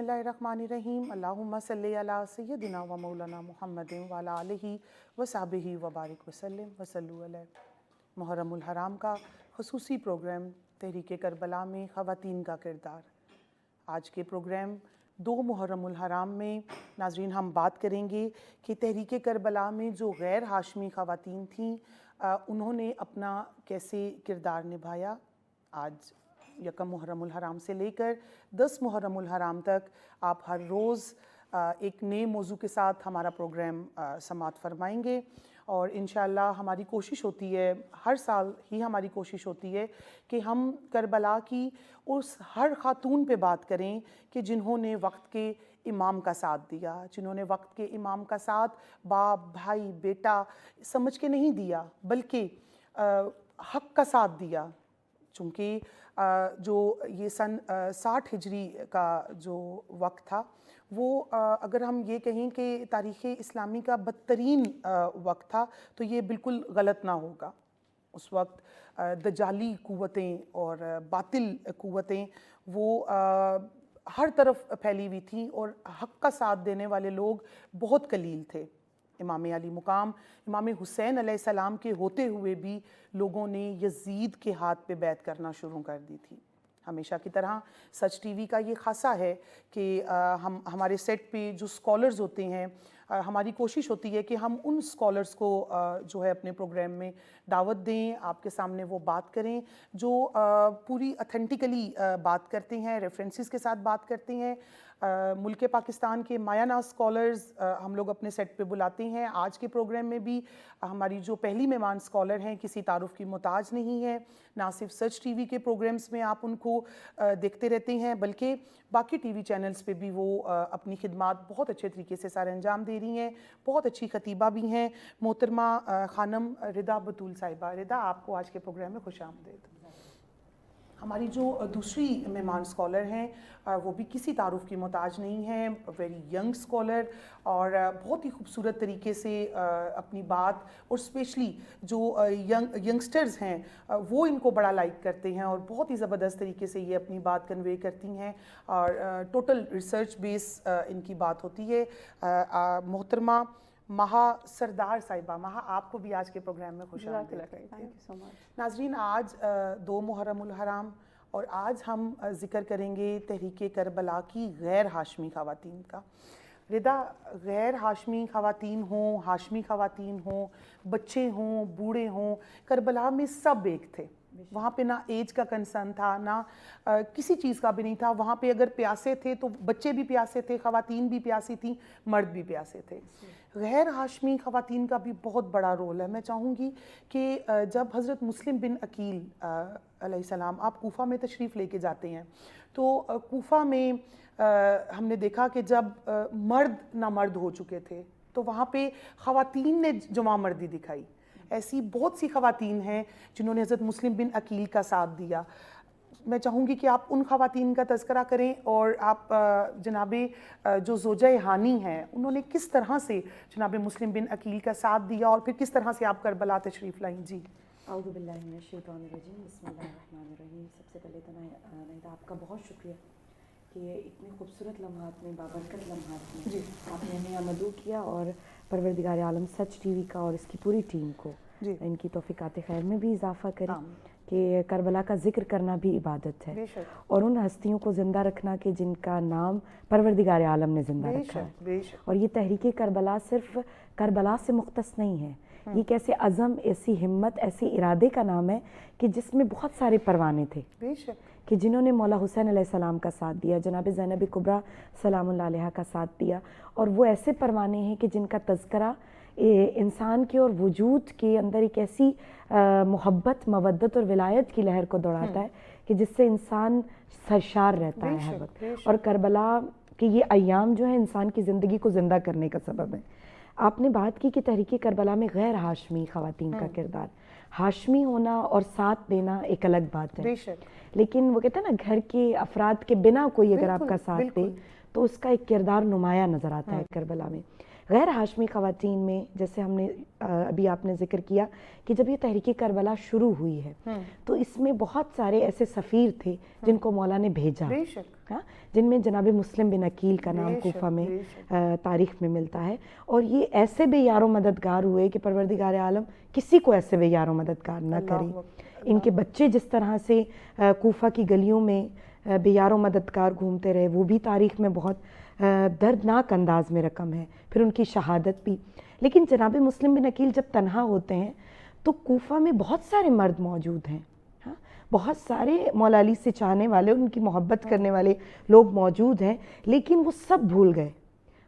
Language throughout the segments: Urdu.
اللہ الرحمن الرحیم اللہم صلی علی سیدنا و مولانا محمد و علی آلہ و صحبہ و بارک وسلم وصلو علیہ۔ محرم الحرام کا خصوصی پروگرام تحریک کربلا میں خواتین کا کردار۔ آج کے پروگرام 2 محرم الحرام میں ناظرین ہم بات کریں گے کہ تحریک کربلا میں جو غیر ہاشمی خواتین تھیں انہوں نے اپنا کیسے کردار نبھایا۔ آج 1 محرم الحرام سے لے کر 10 محرم الحرام تک آپ ہر روز ایک نئے موضوع کے ساتھ ہمارا پروگرام سماعت فرمائیں گے، اور انشاءاللہ ہماری کوشش ہوتی ہے، ہر سال ہی ہماری کوشش ہوتی ہے کہ ہم کربلا کی اس ہر خاتون پہ بات کریں کہ جنہوں نے وقت کے امام کا ساتھ دیا، جنہوں نے وقت کے امام کا ساتھ باپ، بھائی، بیٹا سمجھ کے نہیں دیا بلکہ حق کا ساتھ دیا۔ چونکہ جو یہ سن 60 ہجری کا جو وقت تھا وہ اگر ہم یہ کہیں کہ تاریخ اسلامی کا بدترین وقت تھا تو یہ بالکل غلط نہ ہوگا۔ اس وقت دجالی قوتیں اور باطل قوتیں وہ ہر طرف پھیلی ہوئی تھیں اور حق کا ساتھ دینے والے لوگ بہت قلیل تھے۔ امام علی مقام امام حسین علیہ السلام کے ہوتے ہوئے بھی لوگوں نے یزید کے ہاتھ پہ بیعت کرنا شروع کر دی تھی۔ ہمیشہ کی طرح سچ ٹی وی کا یہ خاصہ ہے کہ ہمارے سیٹ پہ جو سکولرز ہوتے ہیں، ہماری کوشش ہوتی ہے کہ ہم ان سکولرز کو جو ہے اپنے پروگرام میں دعوت دیں، آپ کے سامنے وہ بات کریں جو پوری اتھینٹیکلی بات کرتے ہیں، ریفرنسز کے ساتھ بات کرتے ہیں۔ ملک پاکستان کے مایہ ناز سکولرز ہم لوگ اپنے سیٹ پہ بلاتے ہیں۔ آج کے پروگرام میں بھی ہماری جو پہلی مہمان سکولر ہیں کسی تعارف کی محتاج نہیں ہے، نہ صرف سچ ٹی وی کے پروگرامز میں آپ ان کو دیکھتے رہتے ہیں بلکہ باقی ٹی وی چینلز پہ بھی وہ اپنی خدمات بہت اچھے طریقے سے سر انجام دے رہی ہیں، بہت اچھی خطیبہ بھی ہیں۔ محترمہ خانم ردا بطول صاحبہ، ردا آپ کو آج کے پروگرام میں خوش آمدید۔ ہماری جو دوسری مہمان سکولر ہیں وہ بھی کسی تعارف کی محتاج نہیں ہیں، ویری ینگ سکولر، اور بہت ہی خوبصورت طریقے سے اپنی بات، اور اسپیشلی جو ینگسٹرز ہیں وہ ان کو بڑا لائک کرتے ہیں اور بہت ہی زبردست طریقے سے یہ اپنی بات کنوے کرتی ہیں، اور ٹوٹل ریسرچ بیس ان کی بات ہوتی ہے۔ محترمہ مہا سردار صاحبہ، مہا آپ کو بھی آج کے پروگرام میں خوش آمدید۔ ناظرین آج 2 محرم الحرام اور آج ہم ذکر کریں گے تحریک کربلا کی غیر ہاشمی خواتین کا۔ ردا، غیر ہاشمی خواتین ہوں، ہاشمی خواتین ہوں، بچے ہوں، بوڑھے ہوں، کربلا میں سب ایک تھے۔ وہاں پہ نہ ایج کا کنسرن تھا، نہ کسی چیز کا بھی نہیں تھا۔ وہاں پہ اگر پیاسے تھے تو بچے بھی پیاسے تھے، خواتین بھی پیاسی تھیں، مرد بھی پیاسے تھے۔ غیر ہاشمی خواتین کا بھی بہت بڑا رول ہے۔ میں چاہوں گی کہ جب حضرت مسلم بن عقیل علیہ السلام آپ کوفہ میں تشریف لے کے جاتے ہیں تو کوفہ میں ہم نے دیکھا کہ جب مرد نامرد ہو چکے تھے تو وہاں پہ خواتین نے جمع مردی دکھائی۔ ایسی بہت سی خواتین ہیں جنہوں نے حضرت مسلم بن عقیل کا ساتھ دیا۔ میں چاہوں گی کہ آپ ان خواتین کا تذکرہ کریں، اور آپ جناب جو زوجہ ہانی ہیں انہوں نے کس طرح سے جناب مسلم بن عقیل کا ساتھ دیا اور پھر کس طرح سے آپ کربلا تشریف لائیں۔ جی اعوذ باللہ من الشیطان الرجیم، بسم اللہ الرحمن الرحیم۔ سب سے پہلے تو میں آپ کا بہت شکریہ کہ اتنے خوبصورت لمحات میں، بابرکت لمحات میں آپ نے ہمیں مدعو کیا، اور پروردگار عالم سچ ٹی وی کا اور اس کی پوری ٹیم کو ان کی توفیقات خیر میں بھی اضافہ کرے کہ کربلا کا ذکر کرنا بھی عبادت ہے، اور ان ہستیوں کو زندہ رکھنا کہ جن کا نام پروردگار عالم نے زندہ رکھا ہے۔ اور یہ تحریک کربلا صرف کربلا سے مختص نہیں ہے، یہ ایک ایسے عزم، ایسی ہمت، ایسی ارادے کا نام ہے کہ جس میں بہت سارے پروانے تھے کہ جنہوں نے مولا حسین علیہ السلام کا ساتھ دیا، جناب زینب کبریٰ سلام اللہ علیہا کا ساتھ دیا، اور وہ ایسے پروانے ہیں کہ جن کا تذکرہ انسان کے اور وجود کے اندر ایک ایسی محبت، مودت اور ولایت کی لہر کو دوڑاتا ہے کہ جس سے انسان سرشار رہتا ہے ہر وقت۔ اور کربلا کے یہ ایام جو ہیں انسان کی زندگی کو زندہ کرنے کا سبب ہے۔ آپ نے بات کی کہ تحریک کربلا میں غیر ہاشمی خواتین کا کردار، ہاشمی ہونا اور ساتھ دینا ایک الگ بات ہے، لیکن وہ کہتے ہیں نا گھر کے افراد کے بنا کوئی اگر آپ کا ساتھ دے تو اس کا ایک کردار نمایاں نظر آتا ہے کربلا میں۔ غیر ہاشمی خواتین میں جیسے ہم نے ابھی آپ نے ذکر کیا کہ جب یہ تحریک کربلا شروع ہوئی ہے تو اس میں بہت سارے ایسے سفیر تھے جن کو مولا نے بھیجا، جن میں جناب مسلم بن عقیل کا نام کوفہ میں تاریخ میں ملتا ہے، اور یہ ایسے بے یار و مددگار ہوئے کہ پروردگار عالم کسی کو ایسے بے یار و مددگار نہ کرے۔ ان کے بچے جس طرح سے کوفہ کی گلیوں میں بے یار و مددگار گھومتے رہے وہ بھی تاریخ میں بہت دردناک انداز میں رقم ہے، پھر ان کی شہادت بھی۔ لیکن جناب مسلم بن عقیل جب تنہا ہوتے ہیں تو کوفہ میں بہت سارے مرد موجود ہیں، بہت سارے مولا علی سے چاہنے والے، ان کی محبت کرنے والے لوگ موجود ہیں، لیکن وہ سب بھول گئے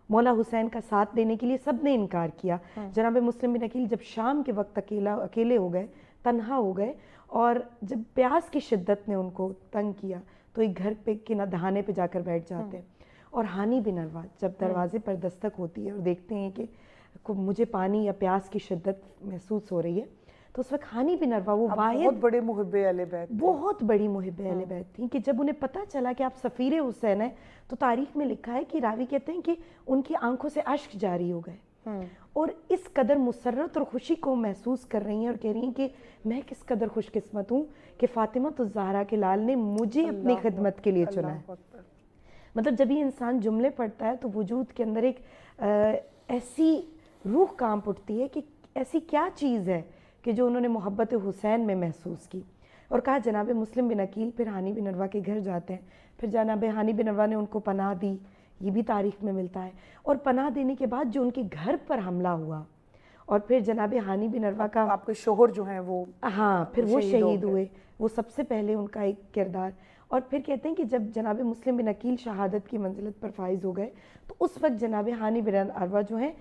مولا حسین کا ساتھ دینے کے لیے، سب نے انکار کیا۔ جناب مسلم بن عقیل جب شام کے وقت اکیلے ہو گئے، تنہا ہو گئے، اور جب پیاس کی شدت نے ان کو تنگ کیا تو ایک گھر پہ دہانے پہ جا کر بیٹھ جاتے ہیں، اور ہانی بن عروہ جب دروازے پر دستک ہوتی ہے اور دیکھتے ہیں کہ مجھے پانی یا پیاس کی شدت محسوس ہو رہی ہے، تو اس وقت ہانی بن عروہ وہ واحد بہت بڑے محب اہل بیت، بہت بڑی محب اہل بیت تھیں، کہ جب انہیں پتہ چلا کہ آپ سفیر حسین ہیں تو تاریخ میں لکھا ہے کہ راوی کہتے ہیں کہ ان کی آنکھوں سے اشک جاری ہو گئے، اور اس قدر مسرت اور خوشی کو محسوس کر رہی ہیں اور کہہ رہی ہیں کہ میں کس قدر خوش قسمت ہوں کہ فاطمہ الزہرا کے لال نے مجھے اپنی خدمت کے لیے چنا ہے۔ مطلب جب یہ انسان جملے پڑھتا ہے تو وجود کے اندر ایک ایسی روح کانپ اٹھتی ہے کہ ایسی کیا چیز ہے کہ جو انہوں نے محبت حسین میں محسوس کی۔ اور کہا جناب مسلم بن عقیل پھر ہانی بن عروہ کے گھر جاتے ہیں، پھر جناب ہانی بن عروہ نے ان کو پناہ دی، یہ بھی تاریخ میں ملتا ہے، اور پناہ دینے کے بعد جو ان کے گھر پر حملہ ہوا، اور پھر جناب ہانی بن عروہ کا آپ کے شوہر جو ہیں وہ پھر وہ شہید ہوئے، وہ سب سے پہلے ان کا ایک کردار۔ اور پھر کہتے ہیں کہ جب جناب مسلم بن عقیل شہادت کی منزلت پر فائز ہو گئے تو اس وقت جناب ہانی بن عروہ جو ہیں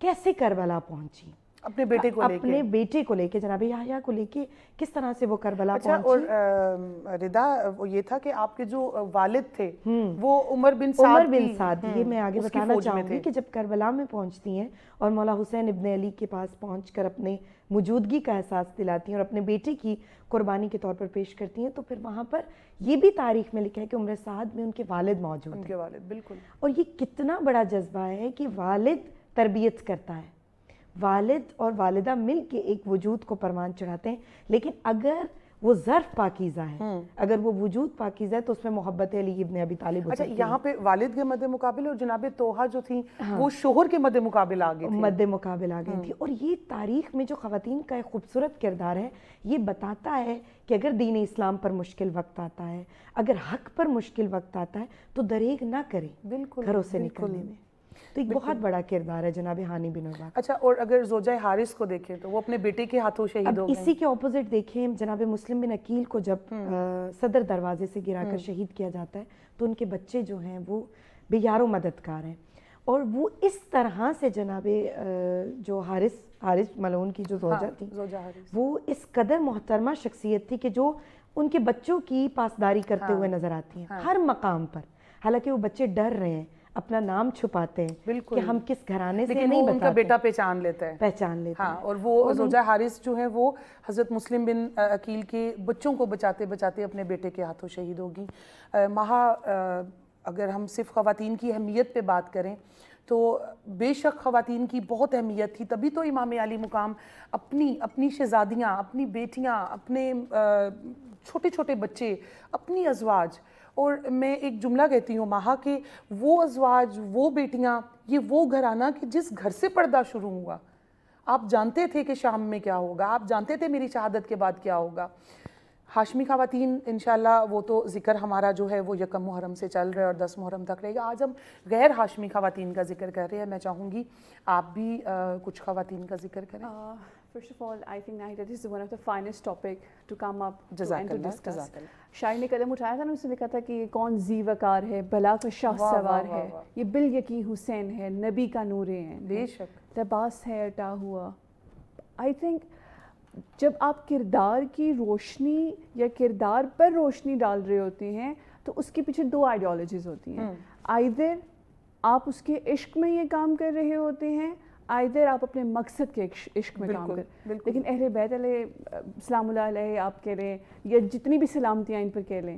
کیسے کربلا پہنچی، اپنے بیٹے کو لے کے، اپنے بیٹے کو لے کے، جناب یحییٰ کو لے کے کس طرح سے وہ کربلا پہنچی۔ اور ردا وہ یہ تھا کہ آپ کے جو والد تھے وہ عمر بن سعد، یہ میں آگے بتانا چاہوں گی کہ جب کربلا میں پہنچتی ہیں اور مولا حسین ابن علی کے پاس پہنچ کر اپنے موجودگی کا احساس دلاتی ہیں اور اپنے بیٹے کی قربانی کے طور پر پیش کرتی ہیں، تو پھر وہاں پر یہ بھی تاریخ میں لکھا ہے کہ عمر سعد میں ان کے والد موجود ہیں، ان کے والد، بالکل۔ اور یہ کتنا بڑا جذبہ ہے کہ والد تربیت کرتا ہے، والد اور والدہ مل کے ایک وجود کو پروان چڑھاتے ہیں، لیکن اگر وہ ظرف پاکیزہ ہے، اگر وہ وجود پاکیزہ ہے تو اس میں محبت علی ابن ابی طالب اچھا، یہاں پہ والد کے مد مقابل اور جناب طوحہ جو تھیں وہ شوہر کے مد مقابل آگے تھیں، مد مقابل آ گئی تھی۔ اور یہ تاریخ میں جو خواتین کا ایک خوبصورت کردار ہے، یہ بتاتا ہے کہ اگر دین اسلام پر مشکل وقت آتا ہے، اگر حق پر مشکل وقت آتا ہے تو دریغ نہ کریں گھروں سے نکلنے میں۔ تو ایک بہت بڑا کردار ہے جناب ہانی بن عروہ۔ اچھا، اور اگر زوجہ حارث کو دیکھیں تو وہ اپنے بیٹے کے ہاتھوں شہید ہو گئے۔ اسی کے اپوزٹ دیکھیں، جناب مسلم بن عقیل کو جب صدر دروازے سے گرا کر شہید کیا جاتا ہے تو ان کے بچے جو ہیں وہ بے یار و مددگار ہیں، اور وہ اس طرح سے جناب جو حارث ملعون کی جو زوجہ تھی وہ اس قدر محترمہ شخصیت تھی کہ جو ان کے بچوں کی پاسداری کرتے ہوئے نظر آتی ہیں ہر مقام پر، حالانکہ وہ بچے ڈر رہے ہیں، اپنا نام چھپاتے ہیں کہ ہم کس گھرانے سے نہیں بتاتے، ان کا بیٹا پہچان لیتا ہے۔ ہاں، اور وہ زوجہ حارث جو ہے وہ حضرت مسلم بن عقیل کے بچوں کو بچاتے بچاتے اپنے بیٹے کے ہاتھوں شہید ہوگی۔ مہا، اگر ہم صرف خواتین کی اہمیت پہ بات کریں تو بے شک خواتین کی بہت اہمیت تھی، تبھی تو امام علی مقام اپنی شہزادیاں، اپنی بیٹیاں، اپنے چھوٹے چھوٹے بچے، اپنی ازواج، اور میں ایک جملہ کہتی ہوں ماہا کہ وہ ازواج، وہ بیٹیاں، یہ وہ گھرانہ کہ جس گھر سے پردہ شروع ہوا۔ آپ جانتے تھے کہ شام میں کیا ہوگا، آپ جانتے تھے میری شہادت کے بعد کیا ہوگا۔ ہاشمی خواتین انشاءاللہ وہ تو ذکر ہمارا جو ہے وہ 1 محرم سے چل رہا ہے اور 10 محرم تک رہے گا۔ آج ہم غیر ہاشمی خواتین کا ذکر کر رہے ہیں، میں چاہوں گی آپ بھی کچھ خواتین کا ذکر کریں۔ First of all, I think that is one of the finest topic to come up and to discuss. شاعر نے قدم اٹھایا تھا نا، اس نے لکھا تھا کہ یہ کون زی وقار ہے، بلا کا شاہ سوار ہے، یہ بالیقین حسین ہے، نبی کا نور ہے، بے شک لباس ہے اٹا ہوا۔ I think جب آپ کردار کی روشنی یا کردار پر روشنی ڈال رہے ہوتے ہیں تو اس کے پیچھے 2 آئیڈیالوجیز ہوتی ہیں، either آپ اس کے عشق میں یہ کام کر رہے ہوتے ہیں، either آپ اپنے مقصد کے عشق میں کام کر۔ لیکن اہل بیت علیہ السلام اللہ علیہ آپ کہہ لیں یا جتنی بھی سلامتیاں ان پر کہہ لیں،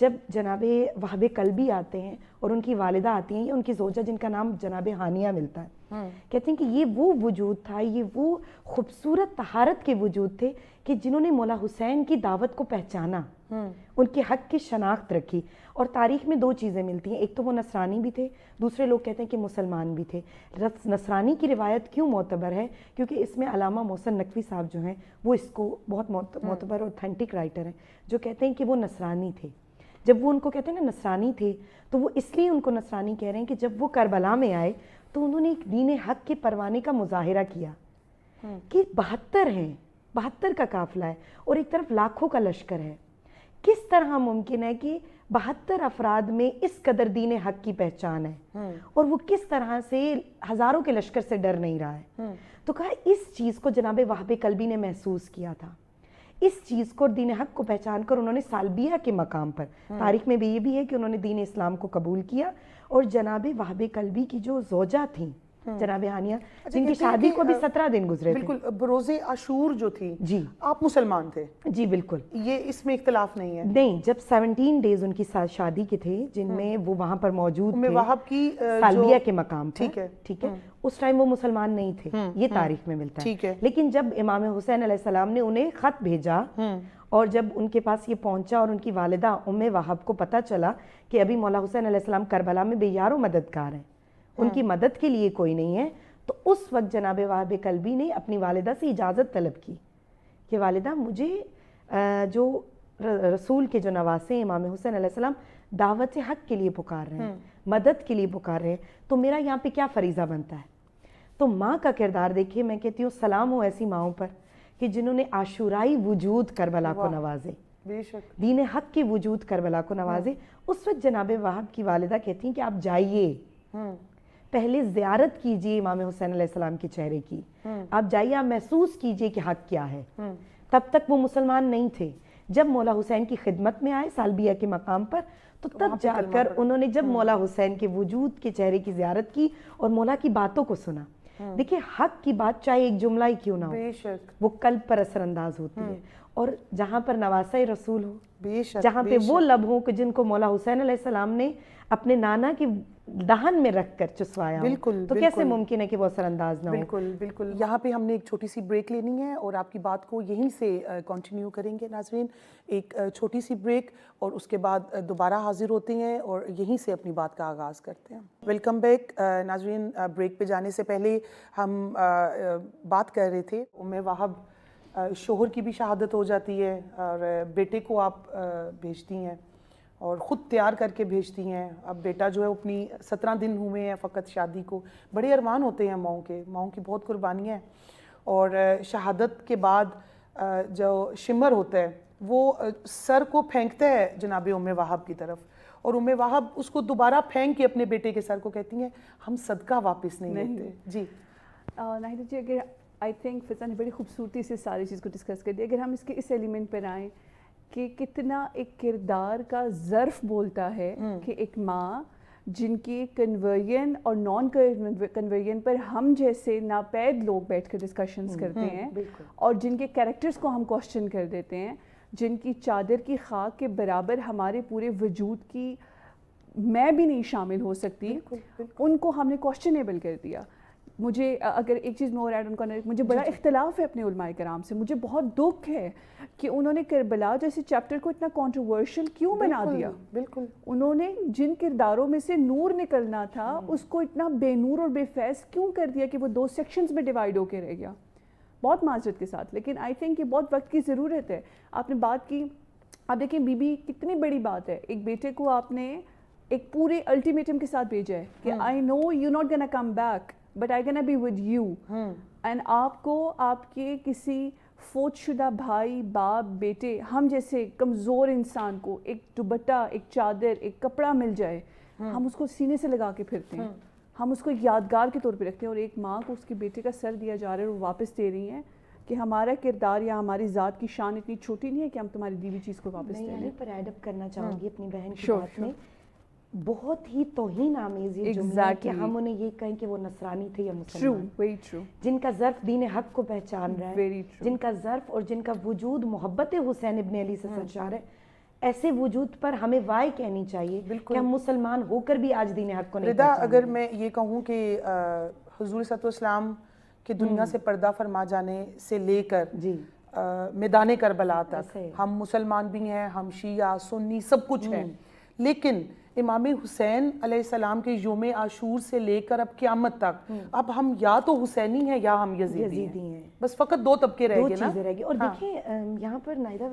جب جناب وہب کلبی آتے ہیں اور ان کی والدہ آتی ہیں یا ان کی زوجہ جن کا نام جناب ہانیہ ملتا ہے، کہتے ہیں کہ یہ وہ وجود تھا، یہ وہ خوبصورت طہارت کے وجود تھے کہ جنہوں نے مولا حسین کی دعوت کو پہچانا، ان کے حق کی شناخت رکھی. اور تاریخ میں 2 چیزیں ملتی ہیں، ایک تو وہ نصرانی بھی تھے، دوسرے لوگ کہتے ہیں کہ مسلمان بھی تھے. نصرانی کی روایت کیوں معتبر ہے؟ کیونکہ اس میں علامہ محسن نقوی صاحب جو ہیں وہ اس کو بہت معتبر اور اوتھینٹک رائٹر ہیں جو کہتے ہیں کہ وہ نصرانی تھے. جب وہ ان کو کہتے ہیں نا نصرانی تھے، تو وہ اس لیے ان کو نصرانی کہہ رہے ہیں کہ جب وہ کربلا میں آئے تو انہوں نے ایک دین حق کے پروانے کا مظاہرہ کیا کہ 72 ہیں، 72 کا قافلہ ہے اور ایک طرف لاکھوں کا لشکر ہے. کس طرح ممکن ہے کہ 72 افراد میں اس قدر دین حق کی پہچان ہے اور وہ کس طرح سے ہزاروں کے لشکر سے ڈر نہیں رہا ہے؟ تو کہا اس چیز کو جناب وہب کلبی نے محسوس کیا تھا. اس چیز کو دین حق کو پہچان کر انہوں نے سالبیہ کے مقام پر، تاریخ میں بھی یہ بھی ہے کہ انہوں نے دین اسلام کو قبول کیا. اور جناب وہب کلبی کی جو زوجہ تھیں جناب ہانیہ، جن کی شادی کو بھی 17 دن گزرے تھے. بالکل. بروز عاشور جو تھی، جی آپ مسلمان تھے؟ جی بالکل. یہ اس میں اختلاف نہیں ہے؟ نہیں، جب 17 ڈیز ان کی شادی کے تھے جن میں وہ وہاں پر موجود تھے وہب کی سالبیہ کے مقام پر، ٹھیک ہے، اس ٹائم وہ مسلمان نہیں تھے، یہ تاریخ میں ملتا ہے. لیکن جب امام حسین علیہ السلام نے انہیں خط بھیجا اور جب ان کے پاس یہ پہنچا اور ان کی والدہ وہب کو پتہ چلا کہ ابھی مولا حسین علیہ السلام کربلا میں بے یار و مددگار ہیں، ان کی مدد کے لیے کوئی نہیں ہے، تو اس وقت جناب وہب کلبی نے اپنی والدہ سے اجازت طلب کی کہ والدہ مجھے جو رسول کے جو نواسے امام حسین علیہ السلام دعوت حق کے لیے پکار رہے ہیں، مدد کے لیے پکار رہے ہیں، تو میرا یہاں پہ کیا فریضہ بنتا ہے؟ تو ماں کا کردار دیکھیے، میں کہتی ہوں سلام ہو ایسی ماؤں پر کہ جنہوں نے عاشورائی وجود کربلا کو نوازے، بے شک دین حق کے وجود کربلا کو نوازے. اس وقت جناب وہب کی والدہ کہتی ہیں کہ آپ جائیے، پہلے زیارت کیجئے امام حسین علیہ السلام کے چہرے کی، آپ جائیے، آپ محسوس کیجئے کہ حق کیا ہے. تب تک وہ مسلمان نہیں تھے. جب مولا حسین کی خدمت میں آئے سالبیہ کے مقام پر، تو تب جا کر انہوں نے جب مولا حسین کے وجود کے چہرے کی زیارت کی اور مولا کی باتوں کو سنا. دیکھیں حق کی بات چاہے ایک جملہ ہی کیوں نہ ہو، وہ قلب پر اثر انداز ہوتی ہے. اور جہاں پر نواسہ رسول ہو، جہاں پہ وہ لب ہوں کہ جن کو مولا حسین علیہ السلام نے اپنے نانا کی دہن میں رکھ کر چسوایا، تو کیسے ممکن ہے کہ وہ اثر انداز نہ ہو؟ بالکل بالکل. یہاں پہ ہم نے ایک چھوٹی سی بریک لینی ہے اور آپ کی بات کو یہیں سے کنٹینیو کریں گے. ناظرین ایک چھوٹی سی بریک اور اس کے بعد دوبارہ حاضر ہوتے ہیں اور یہیں سے اپنی بات کا آغاز کرتے ہیں. Welcome back. ناظرین بریک پہ جانے سے پہلے ہم بات کر رہے تھے وہب شوہر کی بھی شہادت ہو جاتی ہے اور بیٹے کو آپ بھیجتی ہیں اور خود تیار کر کے بھیجتی ہیں. اب بیٹا جو ہے اپنی 17 دن ہوئے ہیں فقط شادی کو. بڑے ارمان ہوتے ہیں ماؤں کی بہت قربانیاں ہیں. اور شہادت کے بعد جو شمر ہوتا ہے وہ سر کو پھینکتا ہے جناب وہب کی طرف اور وہب اس کو دوبارہ پھینک کے اپنے بیٹے کے سر کو کہتی ہیں ہم صدقہ واپس نہیں لیتے. جی ناہید جی، اگر آئی تھنک فضا نے بڑی خوبصورتی سے ساری چیز کو ڈسکس کر دیا. اگر ہم اس کے اس ایلیمنٹ پر آئیں کہ کتنا ایک کردار کا ظرف بولتا ہے کہ ایک ماں جن کی کنورین اور نان کنورین پر ہم جیسے ناپید لوگ بیٹھ کر ڈسکشنز کرتے ہیں اور جن کے کریکٹرز کو ہم کوسچن کر دیتے ہیں، جن کی چادر کی خاک کے برابر ہمارے پورے وجود کی میں بھی نہیں شامل ہو سکتی، ان کو ہم نے کوسچنیبل کر دیا. مجھے اگر ایک چیز میں اور ایڈ آن کرنا، مجھے بڑا اختلاف ہے اپنے علماء کرام سے. مجھے بہت دکھ ہے کہ انہوں نے کربلا جیسے چیپٹر کو اتنا کنٹروورشل کیوں بنا دیا. بالکل انہوں نے جن کرداروں میں سے نور نکلنا تھا اس کو اتنا بے نور اور بے فیض کیوں کر دیا کہ وہ 2 سیکشنز میں ڈیوائیڈ ہو کے رہ گیا. بہت معذرت کے ساتھ، لیکن آئی تھنک یہ بہت وقت کی ضرورت ہے. آپ نے بات کی، آپ دیکھیں بی بی کتنی بڑی بات ہے. ایک بیٹے کو آپ نے ایک پورے الٹیمیٹم کے ساتھ بھیجا ہے کہ I know you not gonna come back but I gonna be with you. And آپ کو آپ کے کسی فوت شدہ بھائی، باپ، بیٹے، ہم جیسے کمزور انسان کو ایک دوپٹہ، ایک چادر، ایک کپڑا مل جائے، ہم اس کو سینے سے لگا کے پھرتے ہیں، ہم اس کو یادگار کے طور پہ رکھتے ہیں. اور ایک ماں کو اس کے بیٹے کا سر دیا جا رہا ہے اور وہ واپس دے رہی ہیں کہ ہمارا کردار یا ہماری ذات کی شان اتنی چھوٹی نہیں ہے کہ ہم تمہاری دی ہوئی چیز کو واپس دے دیں. پر ایڈ اپ کرنا چاہوں گی اپنی بہن کی بات میں. بہت ہی توہین آمیز یہ جملہ کہ ہم انہیں یہ کہیں کہ وہ نصرانی تھے یا مسلمان، جن کا ظرف دین حق کو پہچان رہا ہے، جن کا ظرف اور جن کا وجود محبت حسین ابن علی سے سرشار ہے. ایسے وجود پر ہمیں وائے کہنی چاہیے کہ ہم مسلمان ہو کر بھی آج دین حق کو نہیں ردا پہچان اگر میں یہ کہوں کہ حضور صلی اللہ علیہ وسلم کے دنیا سے پردہ فرما جانے سے لے کر جی میدان کربلا تک ہم مسلمان بھی ہیں، ہم شیعہ سنی سب کچھ ہیں، لیکن امام حسین علیہ السلام کے یوم عاشور سے لے کر اب قیامت تک اب ہم یا تو حسینی ہیں یا ہم یزیدی ہیں، بس فقط دو طبقے رہ گئے نا. چیزیں رہ گئی. اور دیکھیں یہاں پر نائدہ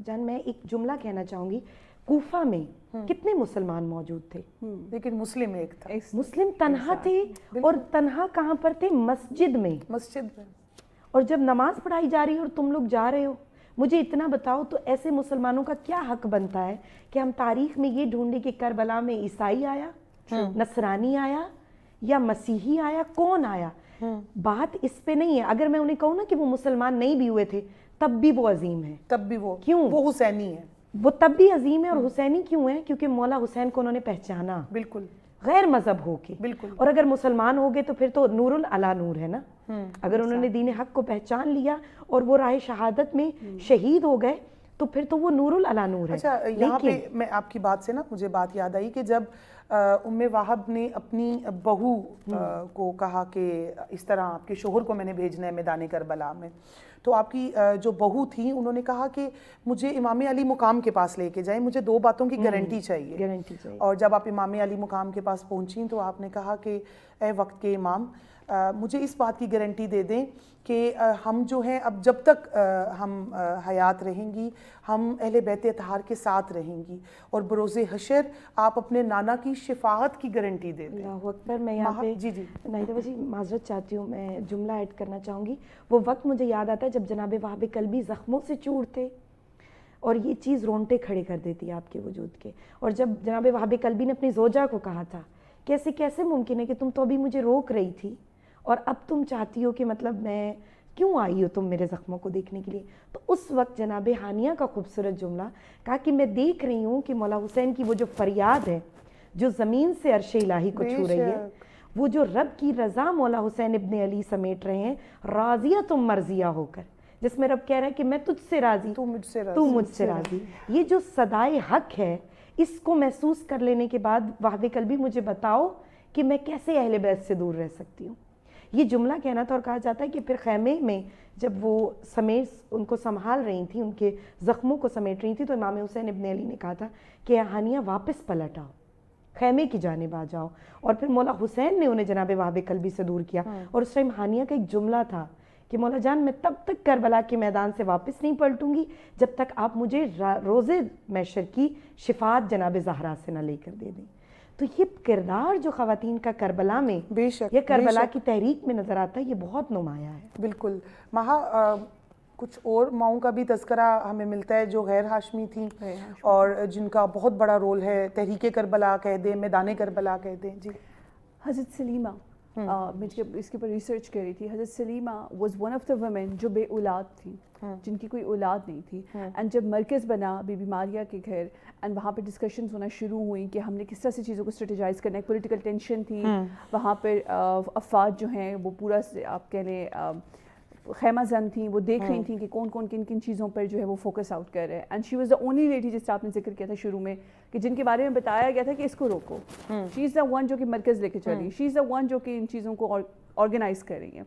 جان میں ایک جملہ کہنا چاہوں گی، کوفہ میں کتنے مسلمان موجود تھے لیکن مسلم ایک تھا، مسلم تنہا تھے. اور تنہا کہاں پر تھے؟ مسجد میں. مسجد میں. اور جب نماز پڑھائی جا رہی ہے اور تم لوگ جا رہے ہو، مجھے اتنا بتاؤ تو ایسے مسلمانوں کا کیا حق بنتا ہے کہ ہم تاریخ میں یہ ڈھونڈیں کہ کربلا میں عیسائی آیا، نصرانی آیا یا مسیحی آیا، کون آیا؟ بات اس پہ نہیں ہے. اگر میں انہیں کہوں نا کہ وہ مسلمان نہیں بھی ہوئے تھے تب بھی وہ عظیم ہے. تب بھی وہ کیوں؟ وہ حسینی ہے. وہ تب بھی عظیم ہے. اور حسینی کیوں ہے؟ کیونکہ مولا حسین کو انہوں نے پہچانا، بالکل غیر مذہب ہو کے. بالکل. اور اگر مسلمان ہو گئے تو پھر تو نور علی نور ہے نا. اگر انہوں نے دین حق کو پہچان لیا اور وہ راہ شہادت میں شہید ہو گئے تو پھر تو وہ نور علی نور ہے. اچھا یہاں پہ میں آپ کی بات سے نا مجھے بات یاد آئی کہ جب ام وہب نے اپنی بہو کو کہا کہ اس طرح آپ کے شوہر کو میں نے بھیجنا ہے میدان کربلا میں، تو آپ کی جو بہو تھی انہوں نے کہا کہ مجھے امام علی مقام کے پاس لے کے جائیں، مجھے 2 باتوں کی گارنٹی چاہیے. اور جب آپ امام علی مقام کے پاس پہنچیں تو آپ نے کہا کہ اے وقت کے امام مجھے اس بات کی گارنٹی دے دیں کہ ہم جو ہیں اب جب تک ہم حیات رہیں گی ہم اہل بیت اطہار کے ساتھ رہیں گی، اور بروز حشر آپ اپنے نانا کی شفاعت کی گارنٹی دے دیں. اللہ اکبر. میں یہاں پہ نائدہ جی معذرت چاہتی ہوں، میں جملہ ایڈ کرنا چاہوں گی. وہ وقت مجھے یاد آتا ہے جب جناب وہاب قلبی زخموں سے چور تھے اور یہ چیز رونٹے کھڑے کر دیتی ہے آپ کے وجود کے. اور جب جناب وہاب قلبی نے اپنی زوجہ کو کہا تھا کہ ایسے کیسے ممکن ہے کہ تم تو ابھی مجھے روک رہی تھی اور اب تم چاہتی ہو کہ مطلب میں کیوں آئی ہو تم میرے زخموں کو دیکھنے کے لیے؟ تو اس وقت جناب ہانیہ کا خوبصورت جملہ کہا کہ میں دیکھ رہی ہوں کہ مولا حسین کی وہ جو فریاد ہے جو زمین سے عرش الہی کو چھو رہی ہے، وہ جو رب کی رضا مولا حسین ابن علی سمیٹ رہے ہیں، راضیہ تم مرضیہ ہو کر، جس میں رب کہہ رہا ہے کہ میں تجھ سے راضی، تو مجھ سے راضی. یہ جو صدائے حق ہے اس کو محسوس کر لینے کے بعد وہاب قلبی مجھے بتاؤ کہ میں کیسے اہل بیت سے دور رہ سکتی ہوں. یہ جملہ کہنا تھا. اور کہا جاتا ہے کہ پھر خیمے میں جب وہ ان کو سنبھال رہی تھیں، ان کے زخموں کو سمیٹ رہی تھیں، تو امام حسین ابن علی نے کہا تھا کہ ہانیہ واپس پلٹ آؤ، خیمے کی جانب آ جاؤ. اور پھر مولا حسین نے انہیں جناب وہاب قلبی سے دور کیا. اور اس ٹائم ہانیہ کا ایک جملہ تھا کہ مولا جان میں تب تک کربلا کے میدان سے واپس نہیں پلٹوں گی جب تک آپ مجھے روز محشر کی شفاعت جناب زہرا سے نہ لے کر دے دیں. تو یہ کردار جو خواتین کا کربلا میں یا کربلا کی تحریک میں نظر آتا ہے یہ بہت نمایاں ہے. بالکل. مہا کچھ اور ماؤں کا بھی تذکرہ ہمیں ملتا ہے جو غیر ہاشمی تھیں اور جن کا بہت بڑا رول ہے، تحریک کربلا کہہ دیں، میدان کربلا کہہ دیں. جی حضرت سلیمہ، میں جب اس کے اوپر ریسرچ کر رہی تھی، حضرت Salima was one of the women جو بے اولاد تھی، جن کی کوئی اولاد نہیں تھی. اینڈ جب مرکز بنا بی بی ماریہ کے گھر، اینڈ وہاں پہ ڈسکشنز ہونا شروع ہوئیں کہ ہم نے کس طرح سے چیزوں کو اسٹریٹجائز کرنا ہے. پولیٹیکل ٹینشن تھی وہاں پہ، افواج جو ہیں وہ پورا آپ کہہ لیں خیمہ زن تھیں، وہ دیکھ رہی تھیں کہ کون کون کن کن چیزوں پر جو ہے وہ فوکس آؤٹ کر رہے ہیں. And she was the only lady جس سے آپ نے ذکر کیا تھا شروع میں کہ جن کے بارے میں بتایا گیا تھا کہ اس کو روکو. شی از دا ون جو کہ مرکز لے کے چلی، شی از دا ون جو کہ ان چیزوں کو آرگنائز کر رہی ہیں.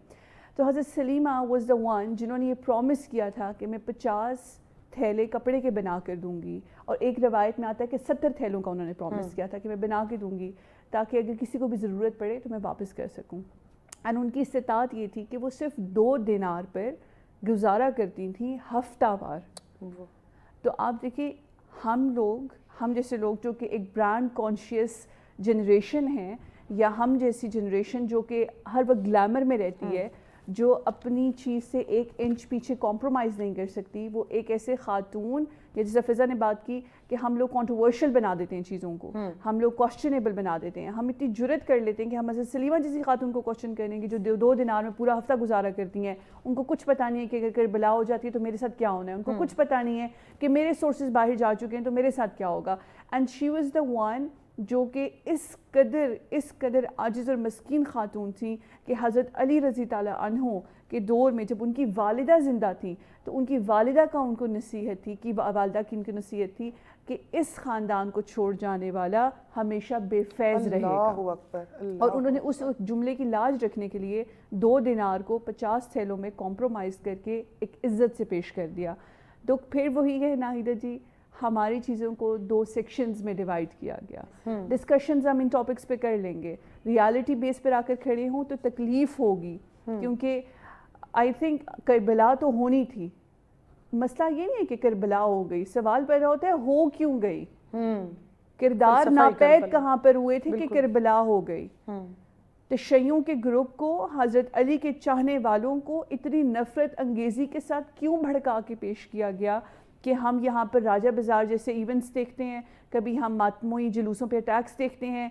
تو حضرت سلیمہ واز دا ون جنہوں نے یہ پرومس کیا تھا کہ میں 50 تھیلے کپڑے کے بنا کر دوں گی. اور ایک روایت میں آتا ہے کہ 70 تھیلوں کا انہوں نے پرومس کیا تھا کہ میں بنا کے دوں گی تاکہ اگر کسی کو بھی ضرورت پڑے تو میں واپس کر سکوں. اینڈ ان کی استطاعت یہ تھی کہ وہ صرف 2 دینار پر گزارا کرتی تھیں ہفتہ وار. تو آپ دیکھیں ہم جیسے لوگ جو کہ ایک برانڈ کانشیس جنریشن ہیں، یا ہم جیسی جنریشن جو کہ ہر وقت گلیمر میں رہتی ہے، جو اپنی چیز سے 1 انچ پیچھے کمپرومائز نہیں کر سکتی، وہ ایک ایسے خاتون، یا جیسے فضا نے بات کی کہ ہم لوگ کنٹروورشل بنا دیتے ہیں چیزوں کو، ہم لوگ کوسچنیبل بنا دیتے ہیں. ہم اتنی جرت کر لیتے ہیں کہ ہم حضرت سلیمہ جیسی خاتون کو کوسچن کریں گے جو 2 دینار میں پورا ہفتہ گزارا کرتی ہیں. ان کو کچھ پتہ نہیں ہے کہ اگر کربلا ہو جاتی ہے تو میرے ساتھ کیا ہونا ہے. ان کو کچھ پتہ نہیں ہے کہ میرے سورسز باہر جا چکے ہیں تو میرے ساتھ کیا ہوگا. And she was the one جو کہ اس قدر عاجز اور مسکین خاتون تھیں کہ حضرت علی رضی تعالیٰ عنہ کے دور میں جب ان کی والدہ زندہ تھیں تو ان کی والدہ کا ان کو نصیحت تھی کہ والدہ کی ان کی نصیحت تھی کہ اس خاندان کو چھوڑ جانے والا ہمیشہ بے فیض رہے گا. اللہ اکبر. اور انہوں نے اس جملے کی لاج رکھنے کے لیے 2 دینار کو 50 تھیلوں میں کمپرومائز کر کے ایک عزت سے پیش کر دیا. تو پھر وہی ہے ناہیدہ جی, ہماری چیزوں کو 2 سیکشنز میں ڈیوائیڈ کیا گیا. ڈسکشنز ہم ان ٹاپکس پہ کر لیں گے, ریالٹی بیس پر آ کر کھڑے ہوں تو تکلیف ہوگی, کیونکہ آئی تھنک کربلا تو ہونی تھی. مسئلہ یہ نہیں ہے کہ کربلا ہو گئی, سوال پیدا ہوتا ہے ہو کیوں گئی. کردار ناپید کہاں پر ہوئے تھے کہ کربلا ہو گئی. تشیعوں کے گروپ کو حضرت علی کے چاہنے والوں کو اتنی نفرت انگیزی کے ساتھ کیوں بھڑکا کے پیش کیا گیا کہ ہم یہاں پر راجہ بازار جیسے ایونٹس دیکھتے ہیں, کبھی ہم ماتموئی جلوسوں پہ اٹیکس دیکھتے ہیں.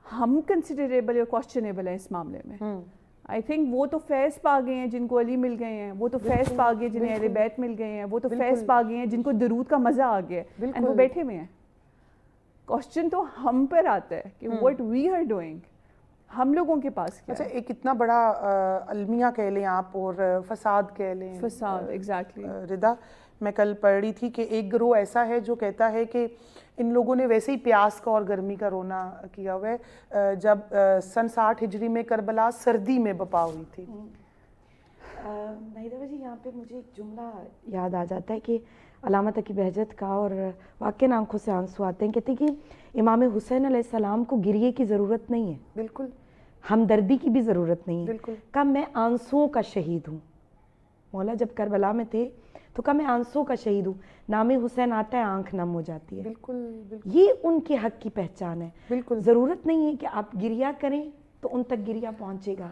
ہم کنسیڈریبل یا کوسچنیبل ہیں اس معاملے میں. آئی تھنک وہ تو فیض پا گئے ہیں جن کو علی مل گئے ہیں, وہ تو فیض پا گئے جنہیں اہل بیت مل گئے ہیں, وہ تو فیض پا گئے ہیں جن کو درود کا مزہ آ گیا ہے, اینڈ وہ بیٹھے ہوئے ہیں. کوسچن تو ہم پر آتا ہے کہ what we are doing, ہم لوگوں کے پاس کیا. اچھا, ایک اتنا بڑا المیہ کہہ لیں آپ اور فساد کہہ لیں. فساد, ایگزیکٹلی. ردا, میں کل پڑھ رہی تھی کہ ایک گروہ ایسا ہے جو کہتا ہے کہ ان لوگوں نے ویسے ہی پیاس کا اور گرمی کا رونا کیا ہوا ہے جب سن 60 ہجری میں کربلا سردی میں بپا ہوئی تھی. ناہیدہ جی, یہاں پہ مجھے ایک جملہ یاد آ جاتا ہے کہ علامہ تقی بہجت کا, اور واقعی آنکھوں سے آنسو آتے ہیں. کہتے ہیں کہ امام حسین علیہ السلام کو گریے کی ضرورت نہیں ہے, بالکل, ہمدردی کی بھی ضرورت نہیں ہے. بالکل. کہا میں آنسوؤں کا شہید ہوں. مولا جب کربلا میں تھے تو کہا میں آنسوؤں کا شہید ہوں. نام حسین آتا ہے آنکھ نم ہو جاتی ہے. بالکل, بالکل. یہ ان کے حق کی پہچان ہے. بالکل. ضرورت نہیں ہے کہ آپ گریہ کریں تو ان تک گریہ پہنچے گا.